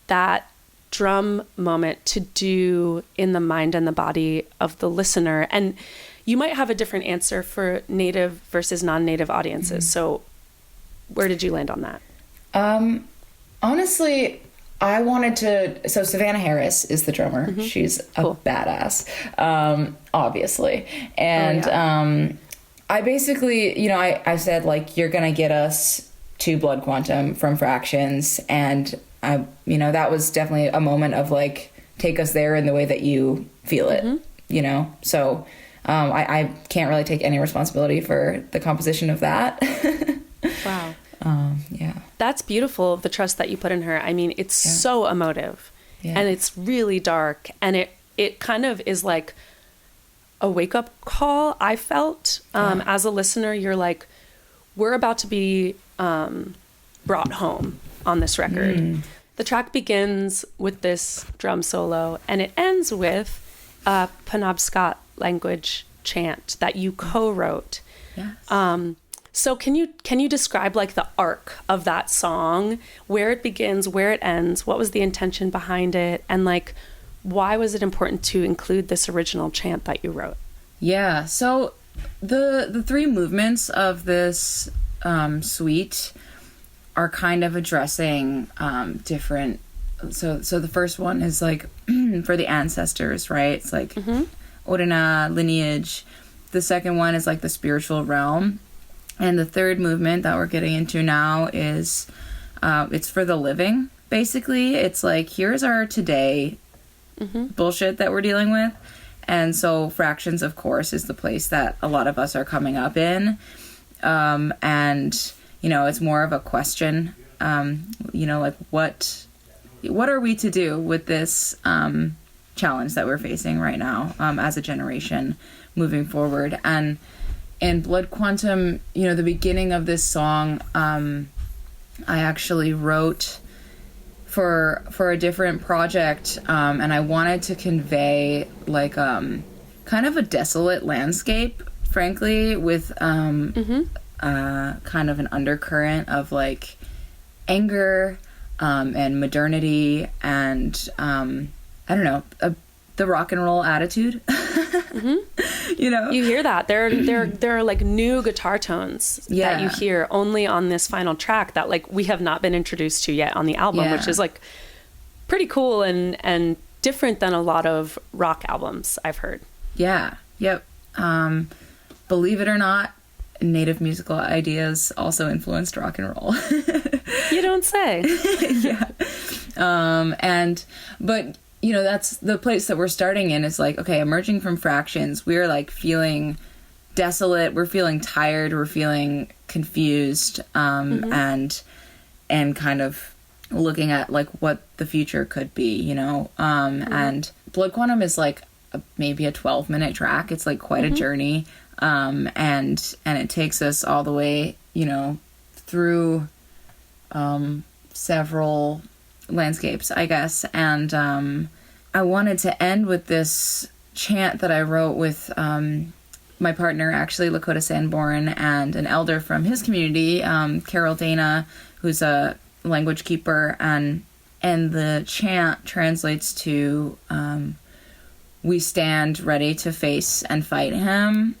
that drum moment to do in the mind and the body of the listener? And you might have a different answer for Native versus non-Native audiences. So where did you land on that? Honestly, I wanted to... So Savannah Harris is the drummer. She's a badass, obviously. And I basically, I said, you're going to get us to Blood Quantum from Fractions. And, that was definitely a moment of, take us there in the way that you feel it, So I can't really take any responsibility for the composition of that. Wow. Yeah. That's beautiful, the trust that you put in her. I mean, it's so emotive and it's really dark, and it kind of is a wake-up call, I felt. As a listener, you're we're about to be brought home on this record. The track begins with this drum solo, and it ends with a Penobscot language chant that you co-wrote. Yes. So can you describe the arc of that song, where it begins, where it ends, what was the intention behind it, and why was it important to include this original chant that you wrote? Yeah. So the three movements of this suite are kind of addressing different. So the first one is for the ancestors, right? It's Orina lineage. The second one is the spiritual realm. And the third movement that we're getting into now is, it's for the living, basically. It's here's our today bullshit that we're dealing with. And so Fractions, of course, is the place that a lot of us are coming up in. And, it's more of a question, what are we to do with this challenge that we're facing right now as a generation moving forward? And in Blood Quantum, the beginning of this song, I actually wrote for a different project, and I wanted to convey kind of a desolate landscape, frankly, with kind of an undercurrent of like anger and modernity and I don't know, the rock and roll attitude. You know, you hear that there are like new guitar tones that you hear only on this final track that like we have not been introduced to yet on the album, which is like pretty cool and different than a lot of rock albums I've heard. Yeah. Yep. Believe it or not, Native musical ideas also influenced rock and roll. You don't say. Yeah. But you know, that's the place that we're starting in. Is like, okay, emerging from fractions, we're like feeling desolate, we're feeling tired, we're feeling confused, and kind of looking at like what the future could be, you know. And Blood Quantum is like maybe a 12-minute track. It's like quite a journey, and it takes us all the way, you know, through several landscapes, I guess. And I wanted to end with this chant that I wrote with my partner, actually, Lakota Sanborn, and an elder from his community, Carol Dana, who's a language keeper. And the chant translates to we stand ready to face and fight him.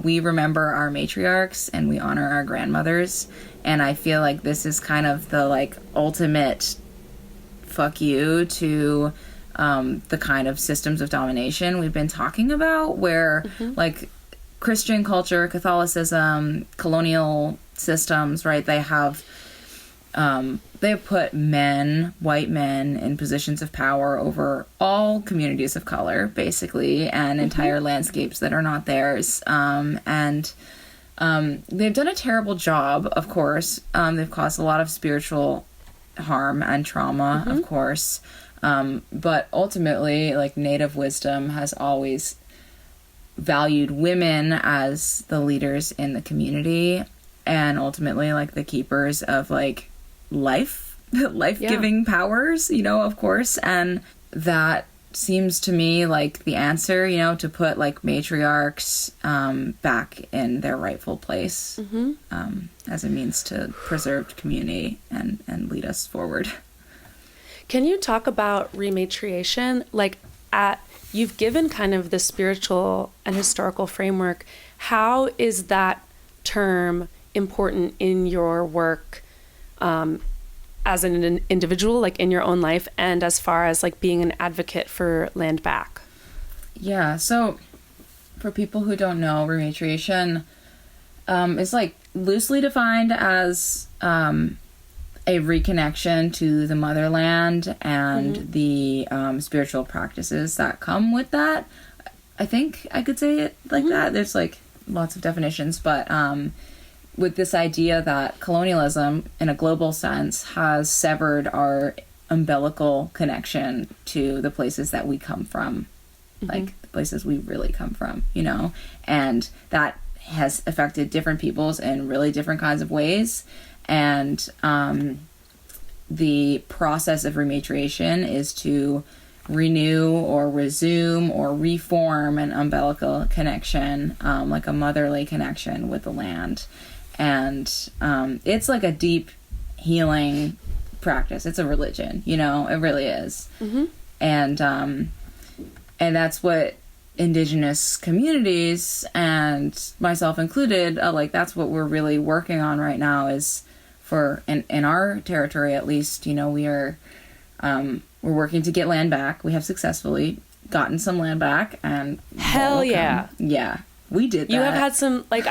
We remember our matriarchs and we honor our grandmothers. And I feel like this is kind of the like ultimate fuck you to the kind of systems of domination we've been talking about, where like Christian culture, Catholicism, colonial systems, right? They have put white men in positions of power over all communities of color, basically, and entire landscapes that are not theirs. And they've done a terrible job, of course. They've caused a lot of spiritual harm and trauma, of course. But ultimately, like, Native wisdom has always valued women as the leaders in the community, and ultimately, like, the keepers of, like, life-giving powers, you know, of course. And that seems to me like the answer, you know, to put like matriarchs back in their rightful place as a means to preserve community and lead us forward. Can you talk about rematriation? Like, you've given kind of the spiritual and historical framework. How is that term important in your work as an individual, like in your own life, and as far as like being an advocate for land back? Yeah, so for people who don't know, rematriation is like loosely defined as a reconnection to the motherland and the spiritual practices that come with that. I think I could say it like that. There's like lots of definitions, but with this idea that colonialism, in a global sense, has severed our umbilical connection to the places that we come from, like the places we really come from, you know, and that has affected different peoples in really different kinds of ways. And the process of rematriation is to renew or resume or reform an umbilical connection, like a motherly connection with the land. And it's like a deep healing practice. It's a religion, you know, it really is. And that's what Indigenous communities, and myself included, like that's what we're really working on right now, is for in our territory at least, you know, we're working to get land back. We have successfully gotten some land back, and hell yeah, we did that. You have had some, like,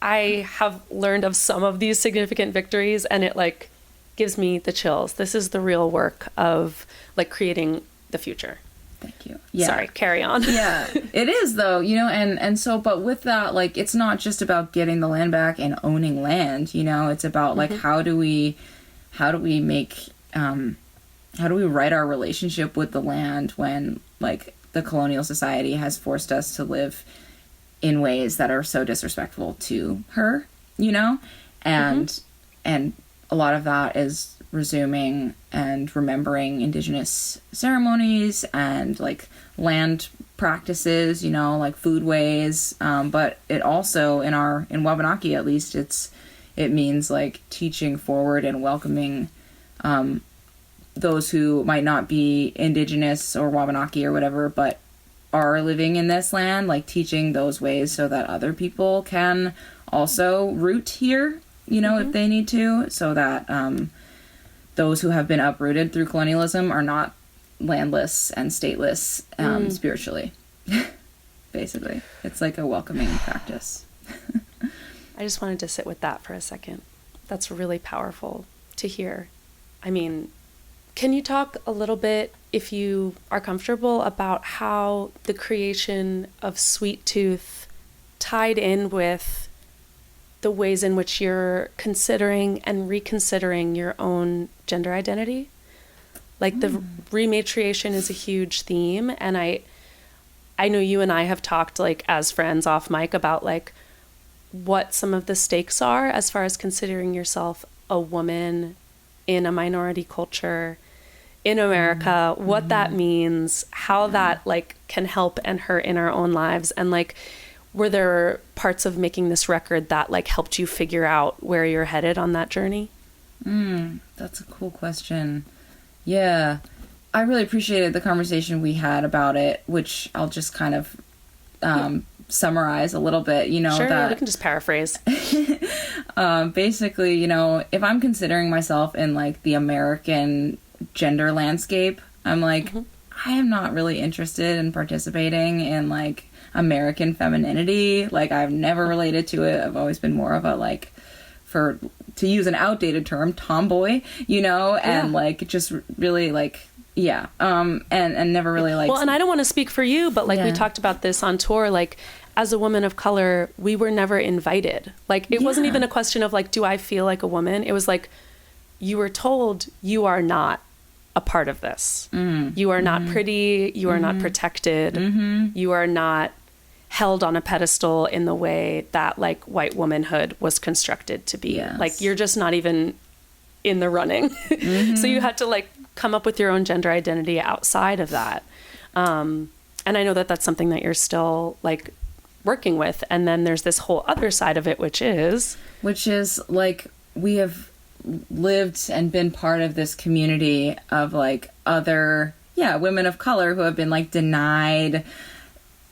I have learned of some of these significant victories, and it like gives me the chills. This is the real work of like creating the future. Thank you. Yeah. Sorry, carry on. Yeah, it is though, you know, and so, but with that, like, it's not just about getting the land back and owning land, you know, it's about like, how do we make, how do we right our relationship with the land when like the colonial society has forced us to live in ways that are so disrespectful to her, you know? And a lot of that is resuming and remembering Indigenous ceremonies and like land practices, you know, like food ways. But it also, in Wabanaki at least, it means like teaching forward and welcoming those who might not be indigenous or Wabanaki or whatever, but are living in this land, like teaching those ways so that other people can also root here, you know, if they need to, so that those who have been uprooted through colonialism are not landless and stateless spiritually. Basically, it's like a welcoming practice. I just wanted to sit with that for a second. That's really powerful to hear. I mean, can you talk a little bit, if you are comfortable, about how the creation of Sweet Tooth tied in with the ways in which you're considering and reconsidering your own gender identity? Like the rematriation is a huge theme, and I know you and I have talked like as friends off mic about like what some of the stakes are as far as considering yourself a woman in a minority culture in America, what that means, how that like can help and hurt in our own lives. And like, were there parts of making this record that like helped you figure out where you're headed on that journey? That's a cool question. Yeah, I really appreciated the conversation we had about it, which I'll just kind of summarize a little bit, you know. Sure, that we can just paraphrase. Basically, you know, if I'm considering myself in like the American gender landscape, I'm like, I am not really interested in participating in like American femininity. Like, I've never related to it. I've always been more of a like, to use an outdated term, tomboy, you know, and like just really like, and never really like. Well, and I don't want to speak for you, but like we talked about this on tour, like as a woman of color, we were never invited. Like it wasn't even a question of like, do I feel like a woman? It was like, you were told you are not a part of this. You are not pretty. You are not protected. You are not held on a pedestal in the way that like white womanhood was constructed to be. Like you're just not even in the running. So you had to like come up with your own gender identity outside of that. And I know that that's something that you're still like working with. And then there's this whole other side of it, which is like, we have lived and been part of this community of like other women of color who have been like denied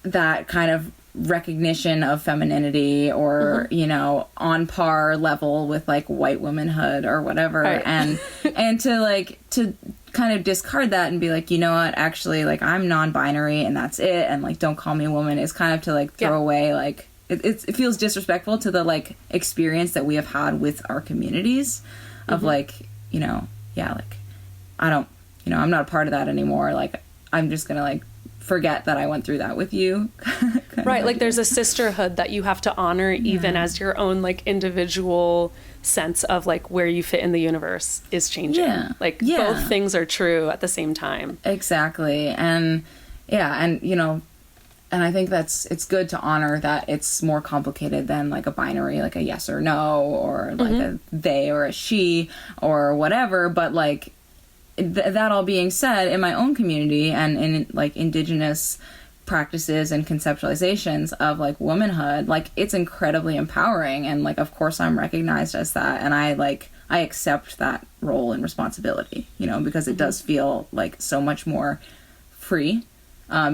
that kind of recognition of femininity or you know, on par level with like white womanhood or whatever, and to kind of discard that and be like, you know what, actually like I'm non-binary and that's it, and like don't call me a woman, is kind of to like throw away like it feels disrespectful to the like experience that we have had with our communities of like, you know, like I don't, you know, I'm not a part of that anymore. Like I'm just gonna like forget that I went through that with you. Right. Like there's a sisterhood that you have to honor even as your own like individual sense of like where you fit in the universe is changing. Like both things are true at the same time. Exactly. And you know, and I think it's good to honor that it's more complicated than like a binary, like a yes or no, or like a they or a she or whatever. But like that all being said, in my own community and in like indigenous practices and conceptualizations of like womanhood, like it's incredibly empowering, and like of course I'm recognized as that, and I accept that role and responsibility, you know, because it does feel like so much more free.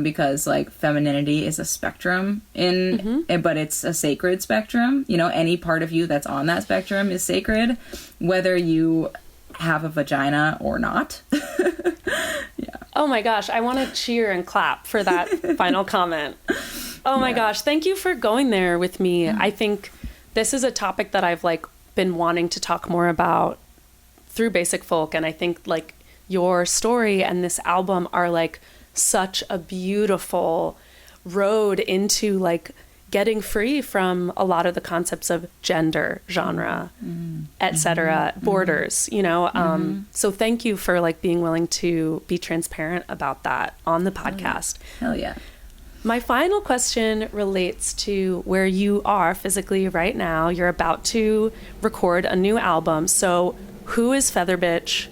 Because like femininity is a spectrum but it's a sacred spectrum. You know, any part of you that's on that spectrum is sacred, whether you have a vagina or not. Oh my gosh, I want to cheer and clap for that final comment. Oh my gosh, thank you for going there with me. I think this is a topic that I've like been wanting to talk more about through Basic Folk, and I think like your story and this album are like such a beautiful road into like getting free from a lot of the concepts of gender, genre, etc., borders, you know. So thank you for like being willing to be transparent about that on the podcast. Hell yeah. My final question relates to where you are physically right now. You're about to record a new album. So who is Feather Bitch?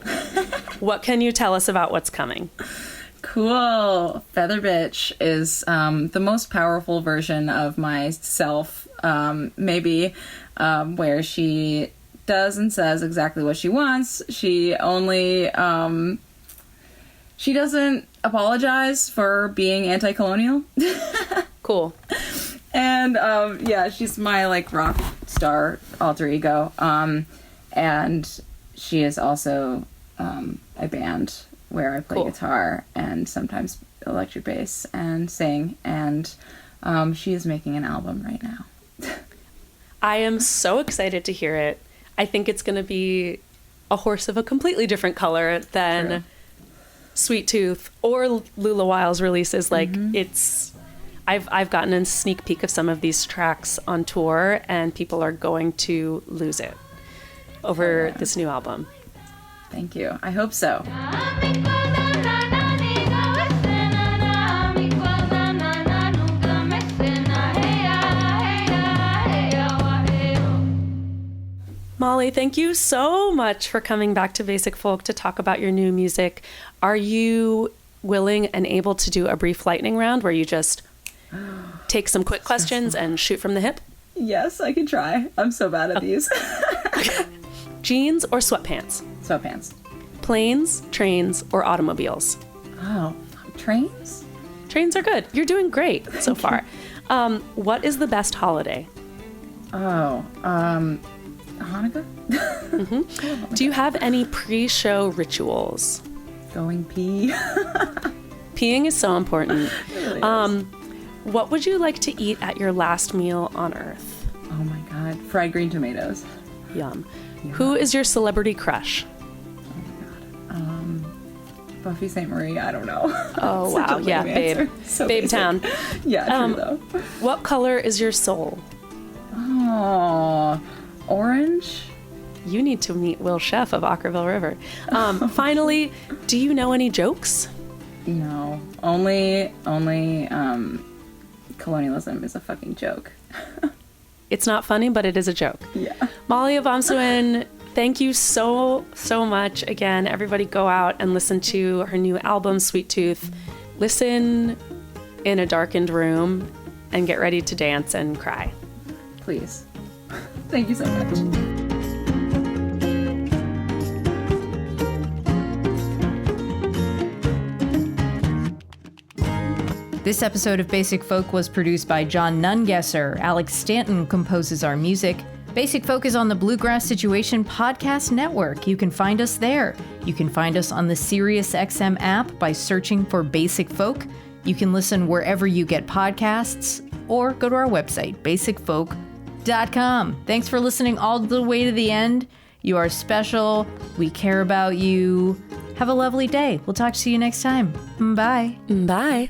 What can you tell us about what's coming? Cool. Feather Bitch is the most powerful version of myself, maybe, where she does and says exactly what she wants. She only, she doesn't apologize for being anti-colonial. Cool. And, yeah, she's my, like, rock star alter ego. And she is also a band where I play guitar and sometimes electric bass and sing. And she is making an album right now. I am so excited to hear it. I think it's going to be a horse of a completely different color than True. Sweet Tooth or Lula Wiles releases. Like, it's... I've gotten a sneak peek of some of these tracks on tour, and people are going to lose it over this new album. Thank you. I hope so. Molly, thank you so much for coming back to Basic Folk to talk about your new music. Are you willing and able to do a brief lightning round where you just take some quick questions and shoot from the hip? Yes, I can try. I'm so bad at these. Jeans or sweatpants? Sweatpants. Planes, trains, or automobiles? Oh, trains? Trains are good. You're doing great so far. What is the best holiday? Oh, Hanukkah? Do you have any pre-show rituals? Going pee. Peeing is so important. It really is. What would you like to eat at your last meal on Earth? Oh my god. Fried green tomatoes. Yum. Who is your celebrity crush? Buffy St. Marie, I don't know. Oh, Such a wow. lame Yeah, answer. babe. So Babe basic. Town. Yeah, true though. What color is your soul? Oh, orange? You need to meet Will Sheff of Ockerville River. Finally, do you know any jokes? No. Only colonialism is a fucking joke. It's not funny, but it is a joke. Yeah. Mali Obomsawin, thank you so much. Again, everybody go out and listen to her new album, Sweet Tooth. Listen in a darkened room and get ready to dance and cry. Please. Thank you so much. This episode of Basic Folk was produced by John Nungesser. Alex Stanton composes our music. Basic Folk is on the Bluegrass Situation Podcast Network. You can find us there. You can find us on the SiriusXM app by searching for Basic Folk. You can listen wherever you get podcasts or go to our website, basicfolk.com. Thanks for listening all the way to the end. You are special. We care about you. Have a lovely day. We'll talk to you next time. Bye. Bye.